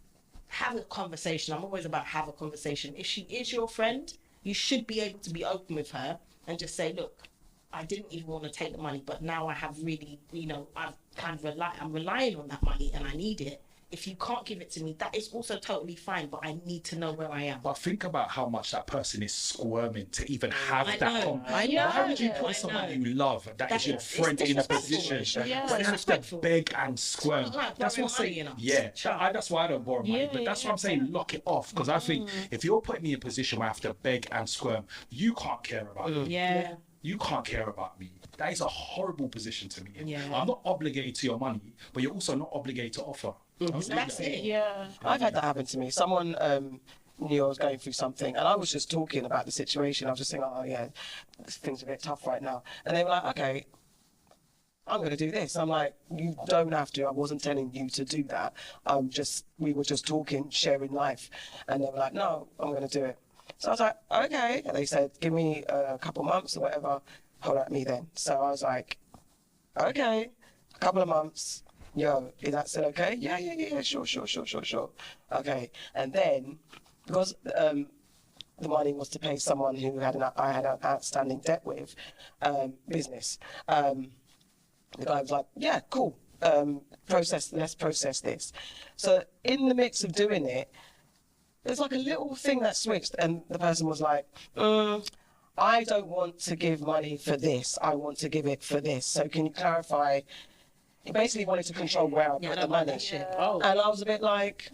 have a conversation. I'm always about have a conversation. If she is your friend, you should be able to be open with her and just say, look, I didn't even want to take the money, but now I have really, I'm relying on that money and I need it. If you can't give it to me, that is also totally fine, but I need to know where I am. But think about how much that person is squirming to even have that conversation. I know. Why would you put someone you love that is your friend in a position where they have to beg and squirm? That's what I'm saying. That's why I don't borrow money. But that's what I'm saying, lock it off. Because I think if you're putting me in a position where I have to beg and squirm, you can't care about me. Yeah. You can't care about me. That is a horrible position to be in. I'm not obligated to your money, but you're also not obligated to offer. That's it. Yeah. I've had that happen to me. Someone knew I was going through something, and I was just talking about the situation. I was just saying, oh yeah, things are a bit tough right now. And they were like, okay, I'm going to do this. I'm like, you don't have to. I wasn't telling you to do that. We were just talking, sharing life. And they were like, no, I'm going to do it. So I was like, okay. And they said, give me a couple months or whatever. Hold at me then. So I was like, okay, a couple of months. Yo, is that still okay? Yeah, sure. Okay. And then, because the money was to pay someone who I had an outstanding debt with, business. The guy was like, yeah, cool. Let's process this. So in the mix of doing it, there's like a little thing that switched, and the person was like, I don't want to give money for this. I want to give it for this. So can you clarify? He basically wanted to control where I put the money. And I was a bit like,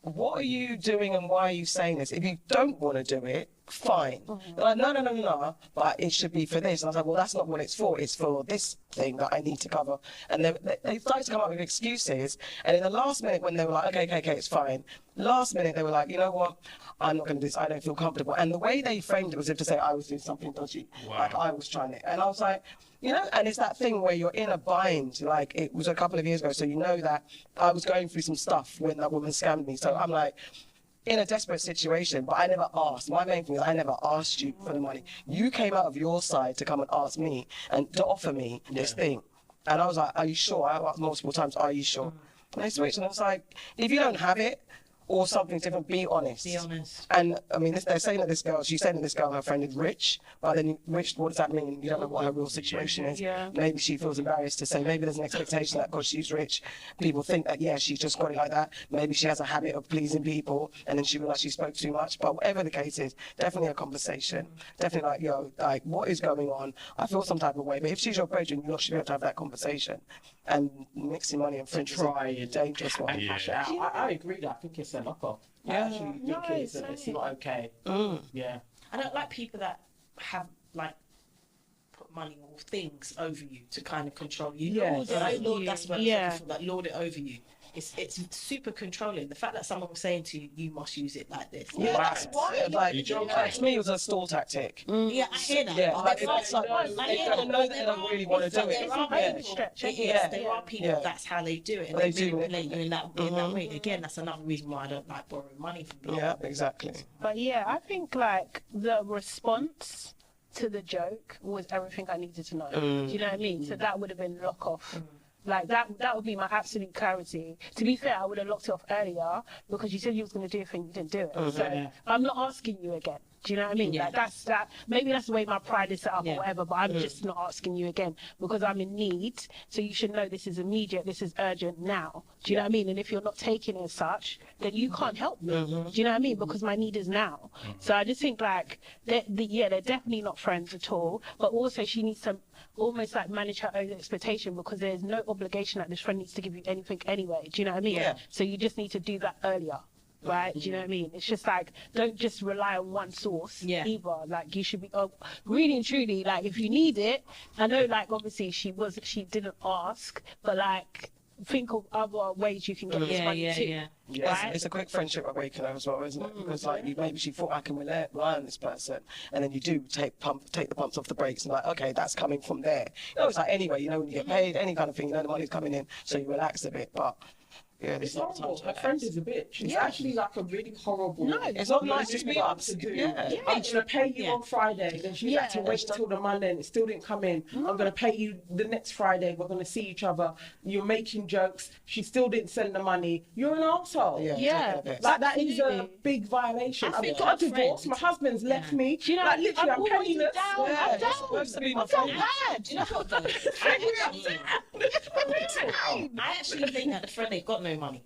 what are you doing and why are you saying this? If you don't want to do it, fine. They're like, no, but it should be for this. And I was like, well, that's not what it's for. It's for this thing that I need to cover. And they started to come up with excuses. And in the last minute, when they were like, okay, it's fine. Last minute, they were like, you know what? I'm not going to do this. I don't feel comfortable. And the way they framed it was as if to say I was doing something dodgy. Wow. Like I was trying it. And I was like, you know, and it's that thing where you're in a bind. Like it was a couple of years ago. So you know that I was going through some stuff when that woman scammed me. So I'm like, in a desperate situation, but I never asked. My main thing is I never asked you for the money. You came out of your side to come and ask me and to offer me this thing. And I was like, are you sure? I asked multiple times, are you sure? And they switched and I was like, if you don't have it, or something different, be honest. Be honest. And I mean, they're saying that she's saying that this girl, her friend is rich, but then rich, what does that mean? You don't know what her real situation is. Yeah. Maybe she feels embarrassed to say, maybe there's an expectation that because she's rich, people think that, yeah, she's just got it like that. Maybe she has a habit of pleasing people and then she realized she spoke too much. But whatever the case is, definitely a conversation. Definitely like, yo, like, what is going on? I feel some type of way, but if she's your brethren, you lot should be able to have that conversation. And mixing money and friendship is a dangerous one. I agree that I think it's a knock-off. I actually think it's not okay. Yeah. I don't like people that have like put money or things over you to kind of control you. Yeah, That's what I'm looking for, like lord it over you. It's super controlling. The fact that someone was saying to you, you must use it like this. Yeah, that's why. Like, to me, it was a stall tactic. Yeah, I hear that. Yeah, But they don't know that they don't really want to do it. There are people, that's how they do it. And they manipulate you in that way. Again, that's another reason why I don't like borrowing money from people. Yeah, exactly. But yeah, I think like the response to the joke was everything I needed to know. Do you know what I mean? So that would have been lock off. Like that would be my absolute clarity. To be fair, I would have locked it off earlier because you said you was going to do it and you didn't do it. So I'm not asking you again. Do you know what I mean? Yeah. Like that. Maybe that's the way my pride is set up or whatever. But I'm just not asking you again because I'm in need. So you should know this is immediate. This is urgent now. Do you know what I mean? And if you're not taking it as such, then you can't help me. Do you know what I mean? Because my need is now. So I just think like they're definitely not friends at all. But also she needs to almost like manage her own expectation because there's no obligation that this friend needs to give you anything anyway. Do you know what I mean? Yeah. So you just need to do that earlier. Right? Do you know what I mean? It's just like, don't just rely on one source either. Like, you should be, really and truly, like, if you need it, I know, like, obviously she didn't ask, but like, think of other ways you can get this money too. Yeah, it's a quick friendship awakener as well, isn't it? Because like maybe she thought I can rely on this person, and then you do take the pumps off the brakes and like, okay, that's coming from there. You know, it's like anyway, you know, when you get paid, any kind of thing, you know, the money's coming in, so you relax a bit. But yeah, It's horrible. Her friend is a bitch. It's actually like a really horrible. No, it's not nice to be up to do. Yeah. I'm gonna pay you on Friday. Then she had to wait until the Monday and it still didn't come in. I'm gonna pay you the next Friday. We're gonna see each other. You're making jokes. She still didn't send the money. You're an asshole. Yeah. Like that is a big violation. I've got a divorce. My husband's left me. You know, like literally, I'm penniless. down. Yeah, I'm down. it's supposed to be my I'm so friend. bad. You know what though? I actually think that the friend ain't got no money.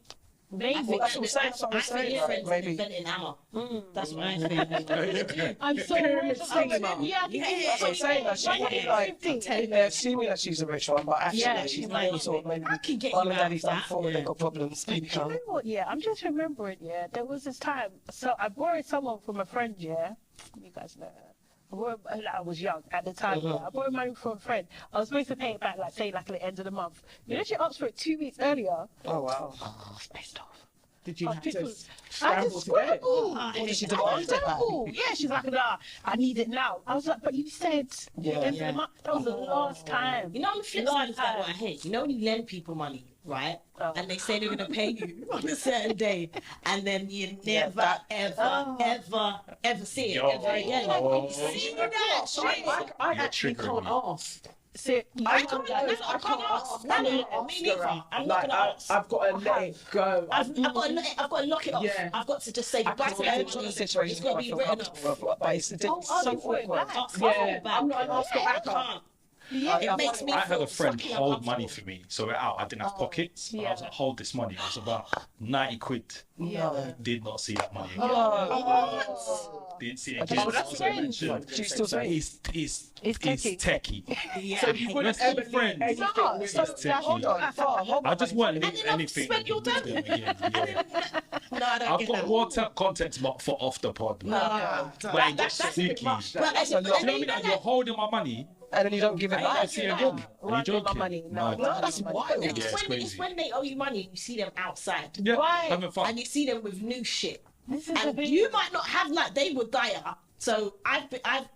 Maybe. I think that's what I'm saying, your friends maybe. inventing hammer. That's what I think. I'm so Pyramid rich. scheme. Yeah, That's what I'm saying. Like, she like, they're assuming that she's a rich one, but actually she's maybe sort of maybe can get mum you and out daddy's of done that. before they've got problems. Maybe Do you can't. know what? Yeah, I'm just remembering. Yeah, there was this time. So I borrowed someone from a friend. Yeah, you guys know her. I was young at the time. Yeah. I borrowed money from a friend. I was supposed to pay it back, like say, like at the end of the month. You know, she asked for it 2 weeks earlier. Oh wow. I was pissed off. Did you have to I scramble just to get it? scrambled. Did she demand it back? Yeah, she's like, nah, I need it now. I was like, but you said Yeah. end of the month. That was the last time. You know, on the flip side of that, what I hate, you know, when you lend people money, right? Oh. And they say they're going to pay you on a certain day, and then you never, that- ever see it Yo. ever again. Oh. You see that shit? I You're actually triggering can't me. ask. So, I can't ask. No, me neither. I'm not going to ask. I've got to let it go. I've got to lock it off. Yeah. I've got to just say goodbye to Yeah, that it's not a money. situation It's got to where I be feel written comfortable off. with, but it's so awkward. Yeah, I'm not an asker back I up. can't. yeah. It makes me I had feel a friend fucking hold money uncomfortable. for me, so we're out. I didn't have pockets. And I was Yeah. like, hold this money. It was about 90 quid. No. Did not see that money again. Didn't see it Oh, again. that's So I mentioned. Do you still So say? he's techie. techie. Yeah. So you wouldn't Let's ever be friends. need anything No, with so us. hold on. Hold I on. just weren't And leaving then I'll anything spend your with them dad. again. Yeah. No, I don't I've get got that. more context for off the pod. But ain't just That's a bit sneaky. much. But That's a lot. You know what I mean? Like, you're holding my money. And then you don't give it I don't back. see it again. Are you Run with my joking? money. No, Mad. No, that's wild. Yeah, it's It's crazy. when they owe you money and you see them outside. Yeah, Why? having fun. And you see them with new shit. This is the And thing. you might not have like they would dire. So I'm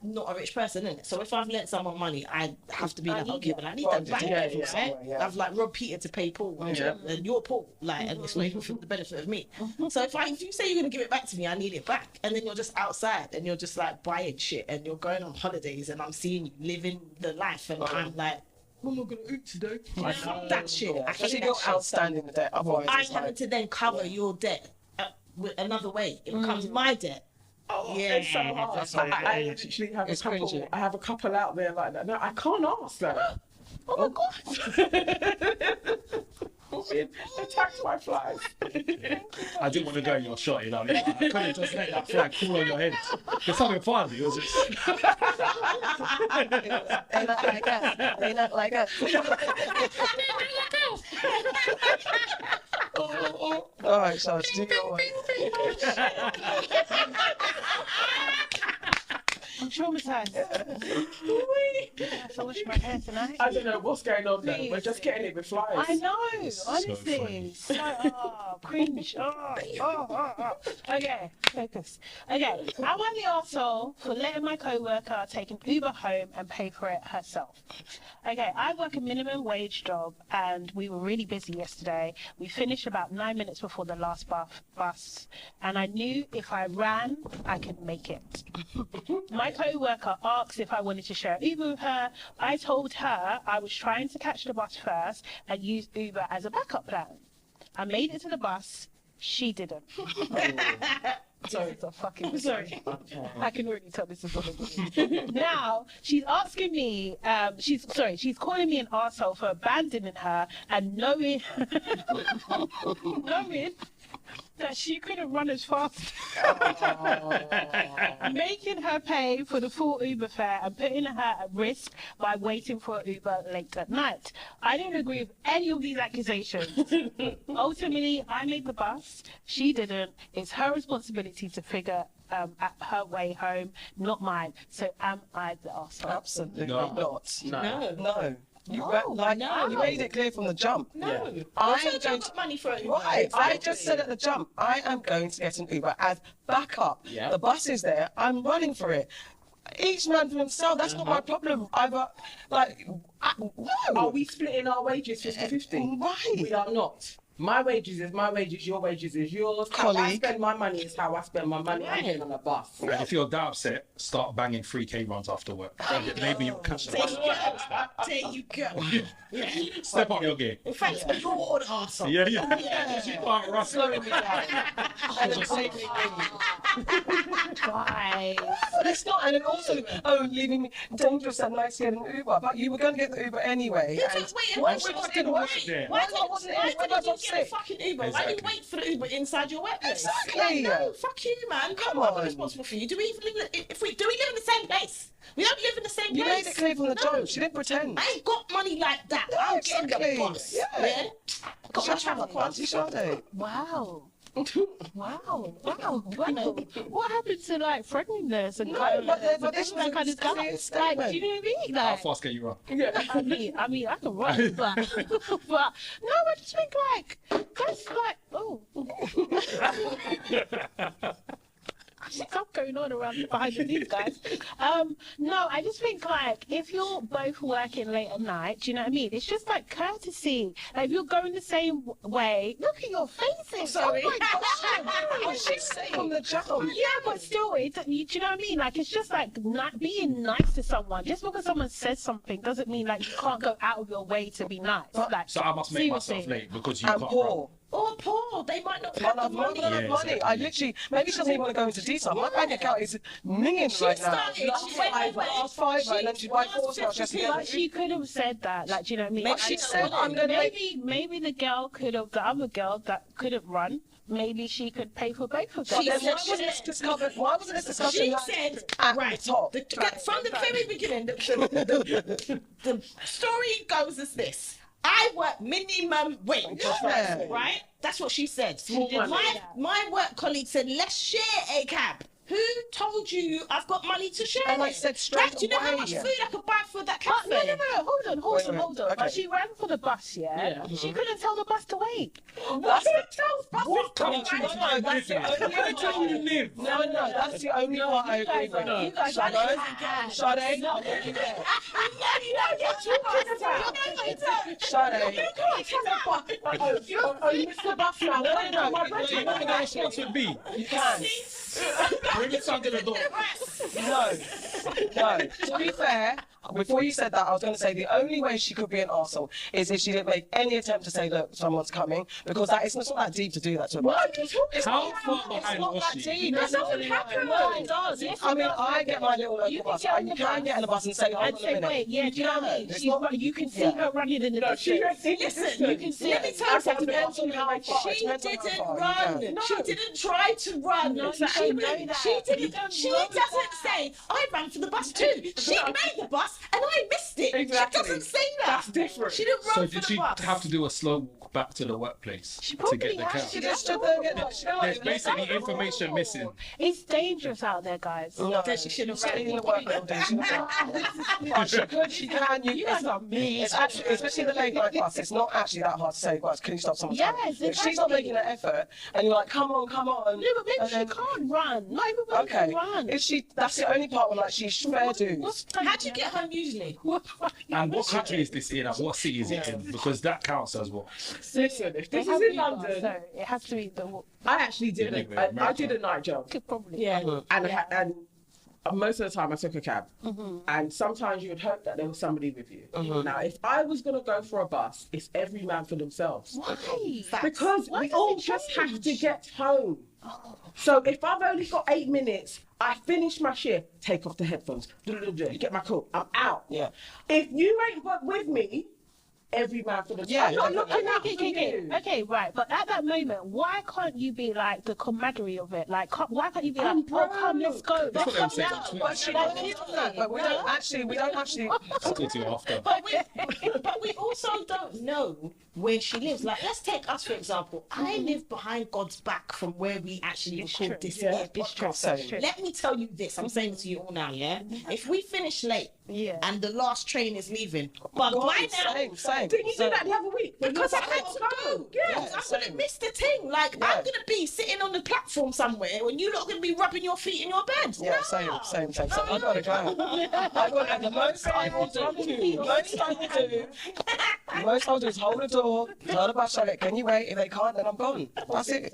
not a rich person, innit? So if I've lent someone money, I have to be like, okay, but I need that back. yeah, Right? somewhere, yeah. I've like robbed Peter to pay Paul, Yeah. and you're Paul, like, and it's for the benefit of me. So if you say you're gonna give it back to me, I need it back, and then you're just outside and you're just like buying shit and you're going on holidays and I'm seeing you living the life and I'm like, I'm not gonna eat today. Like, fuck that shit. I hate Especially if that you're shit. outstanding the debt. Otherwise, I'm it's having like, to then cover your debt with another way. It becomes my debt. Oh, Yeah. it's so hard. That's what I it is. literally have It's a couple. cringy. I have a couple out there like that. No, I can't ask that. Oh my god. Being attacked by flies. I didn't want to go in your shot, you know. I couldn't just let that flag fall on your head. It's something fun. It was just. ain't not like that. Ain't not like that. All right, so do your one. I'm traumatized. I have to wash my hair tonight. I don't know what's going on there. We're Please. just getting it with flies. I know, funny. honestly. So, cringe. Okay, focus. Okay, I want the arsehole for letting my co-worker take an Uber home and pay for it herself. Okay, I work a minimum wage job and we were really busy yesterday. We finished about 9 minutes before the last bus and I knew if I ran, I could make it. My co-worker asked if I wanted to share Uber with her. I told her I was trying to catch the bus first and use Uber as a backup plan. I made it to the bus. She didn't. Sorry, it's a fucking sorry. I can already tell this is what it is. Now she's asking me. She's calling me an arsehole for abandoning her and knowing that she couldn't run as fast. Making her pay for the full Uber fare and putting her at risk by waiting for Uber late at night. I don't agree with any of these accusations. Ultimately, I made the bus. She didn't. It's her responsibility to figure out her way home, not mine. So am I the arsehole? Absolutely No. not. No. No. You No, went like no. you made it clear from the jump. No. Yeah. I I am going to. got money for it. Right, I just said at the jump, I am going to get an Uber as backup. Yeah. The bus is there, I'm running for it. Each man for himself, that's not my problem. No. Are we splitting our wages 50-50? Right. We are not. My wages is my wages, your wages is yours. How I Colleague. spend my money is how I spend my money. I'm getting on a bus. And if you're that upset, start banging 3K runs after work. Maybe you'll catch There them. you go. There you go. Yeah. Step up your game. In fact, you're an arsehole. Yeah. You can't run. Slowing me down. And then saving me. Guys. But it's not, and then also, leaving me dangerous and nice to get an Uber. But you were going to get the Uber anyway. Who and took- wait, why why should was I it work wait? there? Why wasn't it? why Why didn't was I you get a sick? fucking Uber? Why Exactly. didn't you wait for the Uber inside your workplace? Exactly. Like, no, fuck you, man. Come on, I'm on. responsible for you. Do we even live? Do we live in the same place? We don't live in the same You place. made it clear from the No. jump. She didn't pretend. I ain't got money like that. Yeah, I'm getting exactly. the bus. Yeah. Got my travel cards. Auntie Sade. Wow. Wow. What happened to like friendliness and kind of, but this was that kind of a clear stuff? statement. Like, do you know what I mean? How Like, fast can you run? I mean, I can run, but no, I just think like that's like I'm going on around behind the scenes, guys. No, I just think like if you're both working late at night, do you know what I mean? It's just like courtesy. Like if you're going the same way, look at your faces. Sorry. Oh my God. What she said from the jump. Yeah, but still, do you know what I mean? Like, it's just like not being nice to someone. Just because someone says something doesn't mean like you can't go out of your way to be nice. Like, So I must make myself seriously. late because you And can't poor. run. Or poor. They might not Man, have the I've money. not got Yeah, money. I literally, maybe she doesn't even want to go into detail. My bank account is minging right now. started- Last five, and then she'd buy four stars just to get But it. she could have said that, like, do you know what I mean? Maybe she said, I'm gonna maybe the girl could have, the other girl that couldn't run, maybe she could pay for both of them. She Then said- why wasn't this discovered? Why wasn't this discussion She like said, at right, the top? from the very beginning, the story goes as this. I work minimum wage, Yeah. right? That's what she said. Small money. My work colleague said, let's share a cab. Who told you I've got money to share? And I it? said straight Like, do you know how away. much food I could buy for that But cafe? no, hold on. Wait. But Okay. she ran for the bus, yeah? Yeah. She couldn't tell the bus to wait. That's What country No, do you that's live the in? only Where do you live? No, that's the only part I agree with. You guys Sade, are Sade, I'm with you there. Sade, You missed the bus now. no, You know what the response would be? you can. Bring it under the door. No. To be fair, before you said that, I was going to say the only way she could be an arsehole is if she didn't make any attempt to say, look, someone's coming, because it's not that deep to do that to her. It's How not- far It's behind not was that she? deep. That It's doesn't not- happen. No, it does. Yes, I it mean, does. I get my little You local can bus. get on You the can bus. get on the bus and say, hold And on a say, minute. wait, yeah, do you know what I mean? It's She's, not- you can see yeah. her running in the No, she distance. Listen, You can see let me it. tell you It something. depends on how far. It She depends on didn't how far. run. Yeah. She didn't try to run. No, she I know that. She You didn't. don't She know doesn't say I ran for the bus too. She made the bus and I missed it. Exactly. She doesn't say that. That's different. She didn't run So for did the she bus. have to do a slow walk back to the workplace She to probably get the has. cab? She just stood there and get There's basically information missing. It's dangerous out there, guys. No, Then she should have stayed ran. in the work building. But she could, she can, you guys are mean. It's actually, especially the late night bus, it's not actually that hard to say, guys, can you stop someone's Yes, time? If she's not exactly. making an effort, and you're like, come on. No, but maybe and she then- can't run. Not everybody Okay, can run. if she, that's the only part where like she's fair dues. What's How do you get home usually? And what country is this in? And what city is it in? Because that counts as well. Listen, if They this have is in Uber, London, so it has to be the. I actually did Yeah, it. I did a night job. Could probably. Yeah. And most of the time I took a cab. And sometimes you would hope that there was somebody with you. Now, if I was going to go for a bus, it's every man for themselves. Why? Because Why we does all it just have to change? get home. So if I've only got 8 minutes, I finish my shift, take off the headphones, get my coat, I'm out. Yeah. If you ain't with me, every man for themselves. Yeah, I'm not definitely. looking out for you. Okay, right. But at that moment, why can't you be like the camaraderie of it? Like, why can't you be like, oh, come, let's go. That's what I'm Let's saying. go now. But she doesn't do that. But we don't actually. I'll talk to you after. But we also don't know where she lives. Like, let's take us for example. I live behind God's back from where we actually record this Yeah, here it's true. podcast. Let me tell you this. I'm saying it to you all now, yeah? If we finish late, Yeah. and the last train is leaving. But God, by now, same. Didn't you do that the other week? because I had to go. Yeah, I'm same. gonna miss the thing. Like Yeah. I'm gonna be sitting on the platform somewhere when you lot are gonna be rubbing your feet in your bed. Yeah, No. same. So I gotta go. I got, and the most I will do, most I will do is hold the door, tell the bus driver, can you wait? If they can't, then I'm gone. That's it.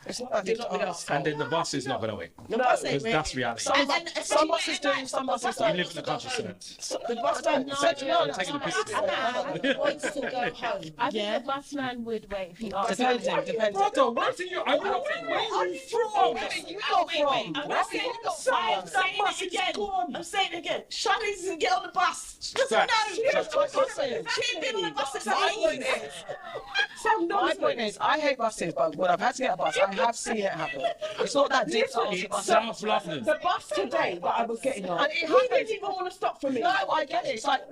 It's not that deep to ask. And then the bus is not going to wait. The bus ain't Because ready. that's reality. Some buses do, some buses You don't. live in the countryside. The bus don't. I'm taking the piss. wants to go home. I think the bus man would wait if he asked. Depending. Brother, where are you? Are you from? I'm saying it again. Shawty doesn't get on the bus. She doesn't know. She ain't been on the bus since My point is, I hate buses, but when I've had to get a bus, I have seen it happen. It's not that deep to ask a It's bus. South London. The bus today that I was getting on, And it he happens. didn't even want to stop for me. No, I get it. It's like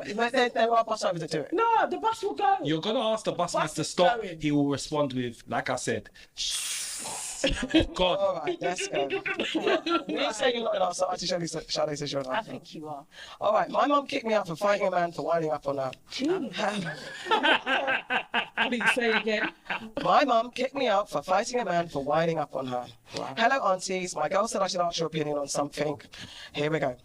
there are bus drivers that do it. No, the bus will go. You're going to ask the busman Bus to is stop. going. He will respond with, like I said, God. All right, let's go. You say you're not an answer. Actually, Shadi says you're an I answer. think you are. All right, my mum kicked me out for fighting a man for winding up on her. Please say again. My mum kicked me out for fighting a man for winding up on her. Hello, aunties. My girl said I should ask your opinion on something. Here we go.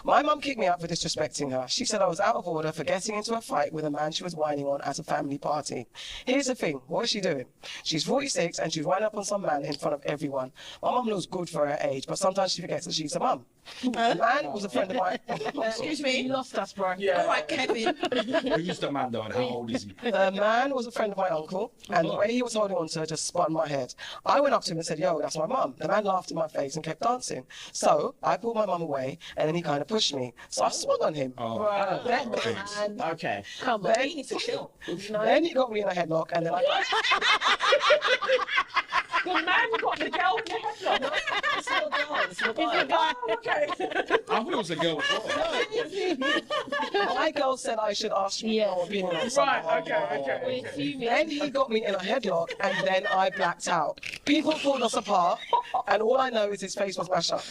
My mum kicked me out for disrespecting her. She said I was out of order for getting into a fight with a man she was whining on at a family party. Here's the thing. What is she doing? She's 46 and she's winding up on some man in front of everyone. My mum looks good for her age, but sometimes she forgets that she's a mum. The man was a friend of mine. Excuse You me. lost us, bro. Yeah. All right, Kevin. Who's the man though and how old is he? The man was a friend of my uncle, and the way he was holding on to her just spun my head. I went up to him and said, yo, that's my mum. The man laughed in my face and kept dancing. So I pulled my mum away, and then he kind of pushed me. So I swung on him. Oh, Then, Okay. Come on. then, You need to chill. then he got me in a headlock, and then I... The man got the girl in the headlock. It's not a girl, it's not a guy. Okay. I thought it was a girl as well. My girl said I should ask you Yeah. your opinion on something. Right, okay. We're assuming. Then he got me in a headlock, and then I blacked out. People pulled us apart, and all I know is his face was mashed up.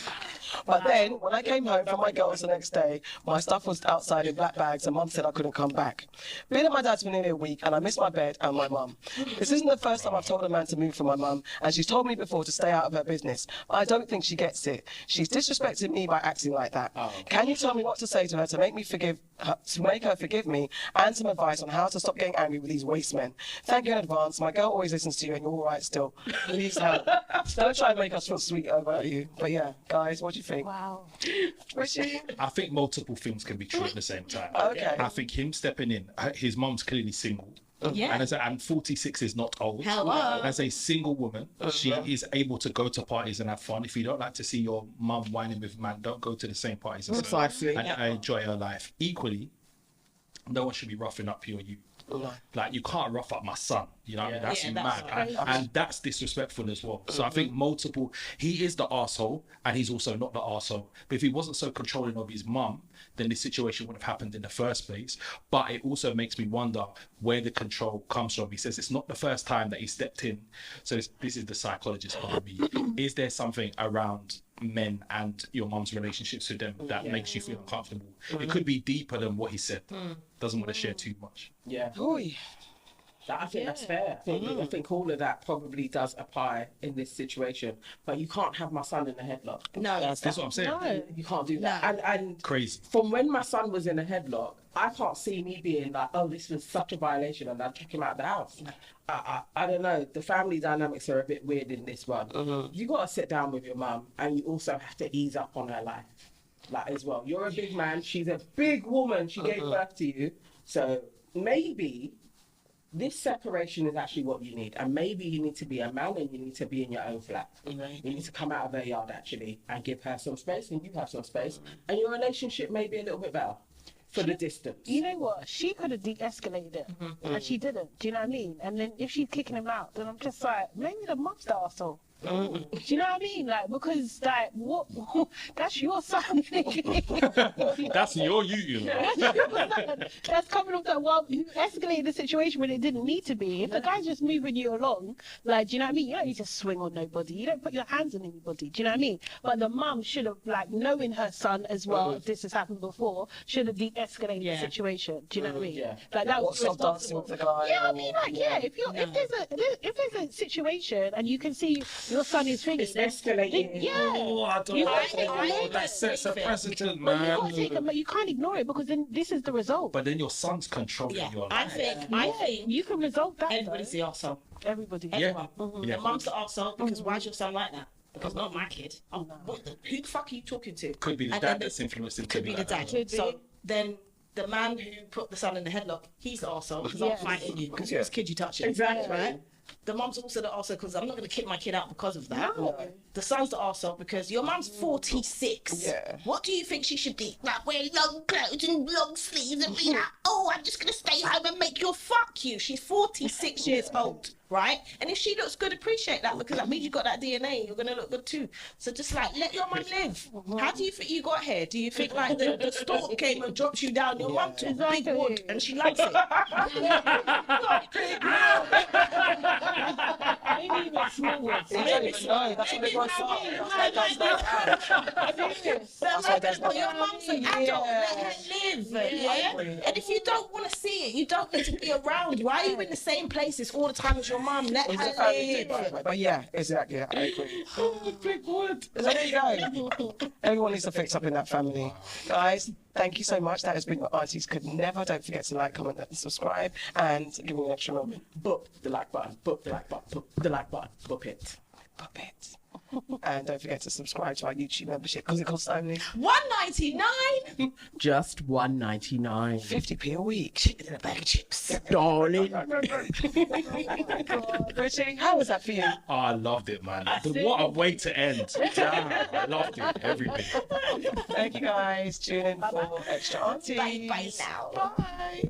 But then, when I came home from my girls the next day, my stuff was outside in black bags, and mum said I couldn't come back. Been at my dad's for nearly a week, and I miss my bed and my mum. This isn't the first time I've told a man to move from my mum, and she's told me before to stay out of her business. But I don't think she gets it. She's disrespected me by acting like that. Can you tell me what to say to her to make her forgive me, and some advice on how to stop getting angry with these waste men? Thank you in advance. My girl always listens to you, and you're all right still. Please help. Don't try and make us feel sweet about you. But yeah, guys, what do you think? Wow. Richie? I think multiple things can be true at the same time. Okay. I think him stepping in, his mum's clearly single. Yeah. And 46 is not old. Hello. As a single woman, she is able to go to parties and have fun. If you don't like to see your mum whining with a man, don't go to the same parties and Precisely. and enjoy her life. Equally, no one should be roughing up you. Like, you can't rough up my son, you know, that's Yeah, mad. that's And that's disrespectful as well. So I think he is the arsehole, and he's also not the arsehole. But if he wasn't so controlling of his mum, then this situation wouldn't have happened in the first place. But it also makes me wonder where the control comes from. He says it's not the first time that he stepped in. So this is the psychologist part of me. Is there something around men and your mum's relationships with them that makes you feel uncomfortable? It could be deeper than what he said. Doesn't want to share too much. Yeah. Oi. I think that's fair. I think all of that probably does apply in this situation. But you can't have my son in a headlock. No. That's what I'm saying. No. You can't do that. And Crazy. from when my son was in a headlock, I can't see me being like, oh, this was such a violation, and I'd check him out of the house. I don't know. The family dynamics are a bit weird in this one. You got to sit down with your mum, and you also have to ease up on her life, like, as well. You're a big man. She's a big woman. She gave birth to you. So maybe this separation is actually what you need. And maybe you need to be a man and you need to be in your own flat. You need to come out of her yard, actually, and give her some space, and you have some space. And your relationship may be a little bit better for the distance. You know what? She could have de-escalated it, and she didn't. Do you know what I mean? And then if she's kicking him out, then I'm just like, maybe the mum's the arsehole. Do you know what I mean? Like, because like what that's your son. That's your you know. That's coming off that. Well, you escalated the situation when it didn't need to be. If the guy's just moving you along, like, do you know what I mean? You don't need to swing on nobody. You don't put your hands on anybody. Do you know what I mean? But the mum should have, like, knowing her son as well, if this has happened before, should have de-escalated the situation. Do you know what I mean? Yeah. Like that was Stop dancing with the guy. yeah, I mean, like, yeah. If there's a situation and you can see your son is thinking, It's escalating. yeah. Oh, I don't You know. can't ignore it. That sets a precedent, But you man. can't take it, but you can't ignore it because then this is the result. But then your son's controlling Yeah, your I life. think You can resolve that. everybody's Though. the arsehole. Everybody. Yeah. Everyone. Yeah. The mum's the arsehole because why's your son like that? Because not my kid. Oh, who the fuck are you talking to? Could be the And dad then that's influenced him to could be be the like that. dad. Could be. So then the man who put the son in the headlock, he's the arsehole because Yes. I'm fighting you because whose kid you touching? Exactly. Right? The mum's also the arsehole because I'm not going to kick my kid out because of that. The son's the arsehole because your mum's 46. Yeah. What do you think she should be? Like wear long clothes and long sleeves and be like, oh, I'm just going to stay home and make your fuck you. She's 46 years old, right? And if she looks good, appreciate that because that means you got that DNA. You're going to look good too. So just like let your mum live. How do you think you got here? Do you think like the storm came and dropped you down? Your mum took big wood and she likes it. Maybe even small ones. You don't even know. That's what they want to But your mum's an adult. Let her live. Yeah? And if you don't want to see it, you don't need to be around. Why are you in the same places all the time as your mum? Let It's a her family thing, by the live. way. But yeah, exactly. I agree. Big wood. So there you go. Everyone needs to fix up in that family. Guys, thank you so much. That has been what Aunties Could Never. Don't forget to like, comment, and subscribe. And give me an extra moment. Boop the like button. Boop the like button. Boop the like button. Boop it. Pop it. And don't forget to subscribe to our YouTube membership because it costs only $1.99. Just $1.99. 50p a week. Chicken in a bag of chips. Darling. Richie, how was that for you? Oh, I loved it, man. What a way to end. Damn, I loved it. Everything. Thank you guys. Tune in for Extra Aunties. Bye now. Bye.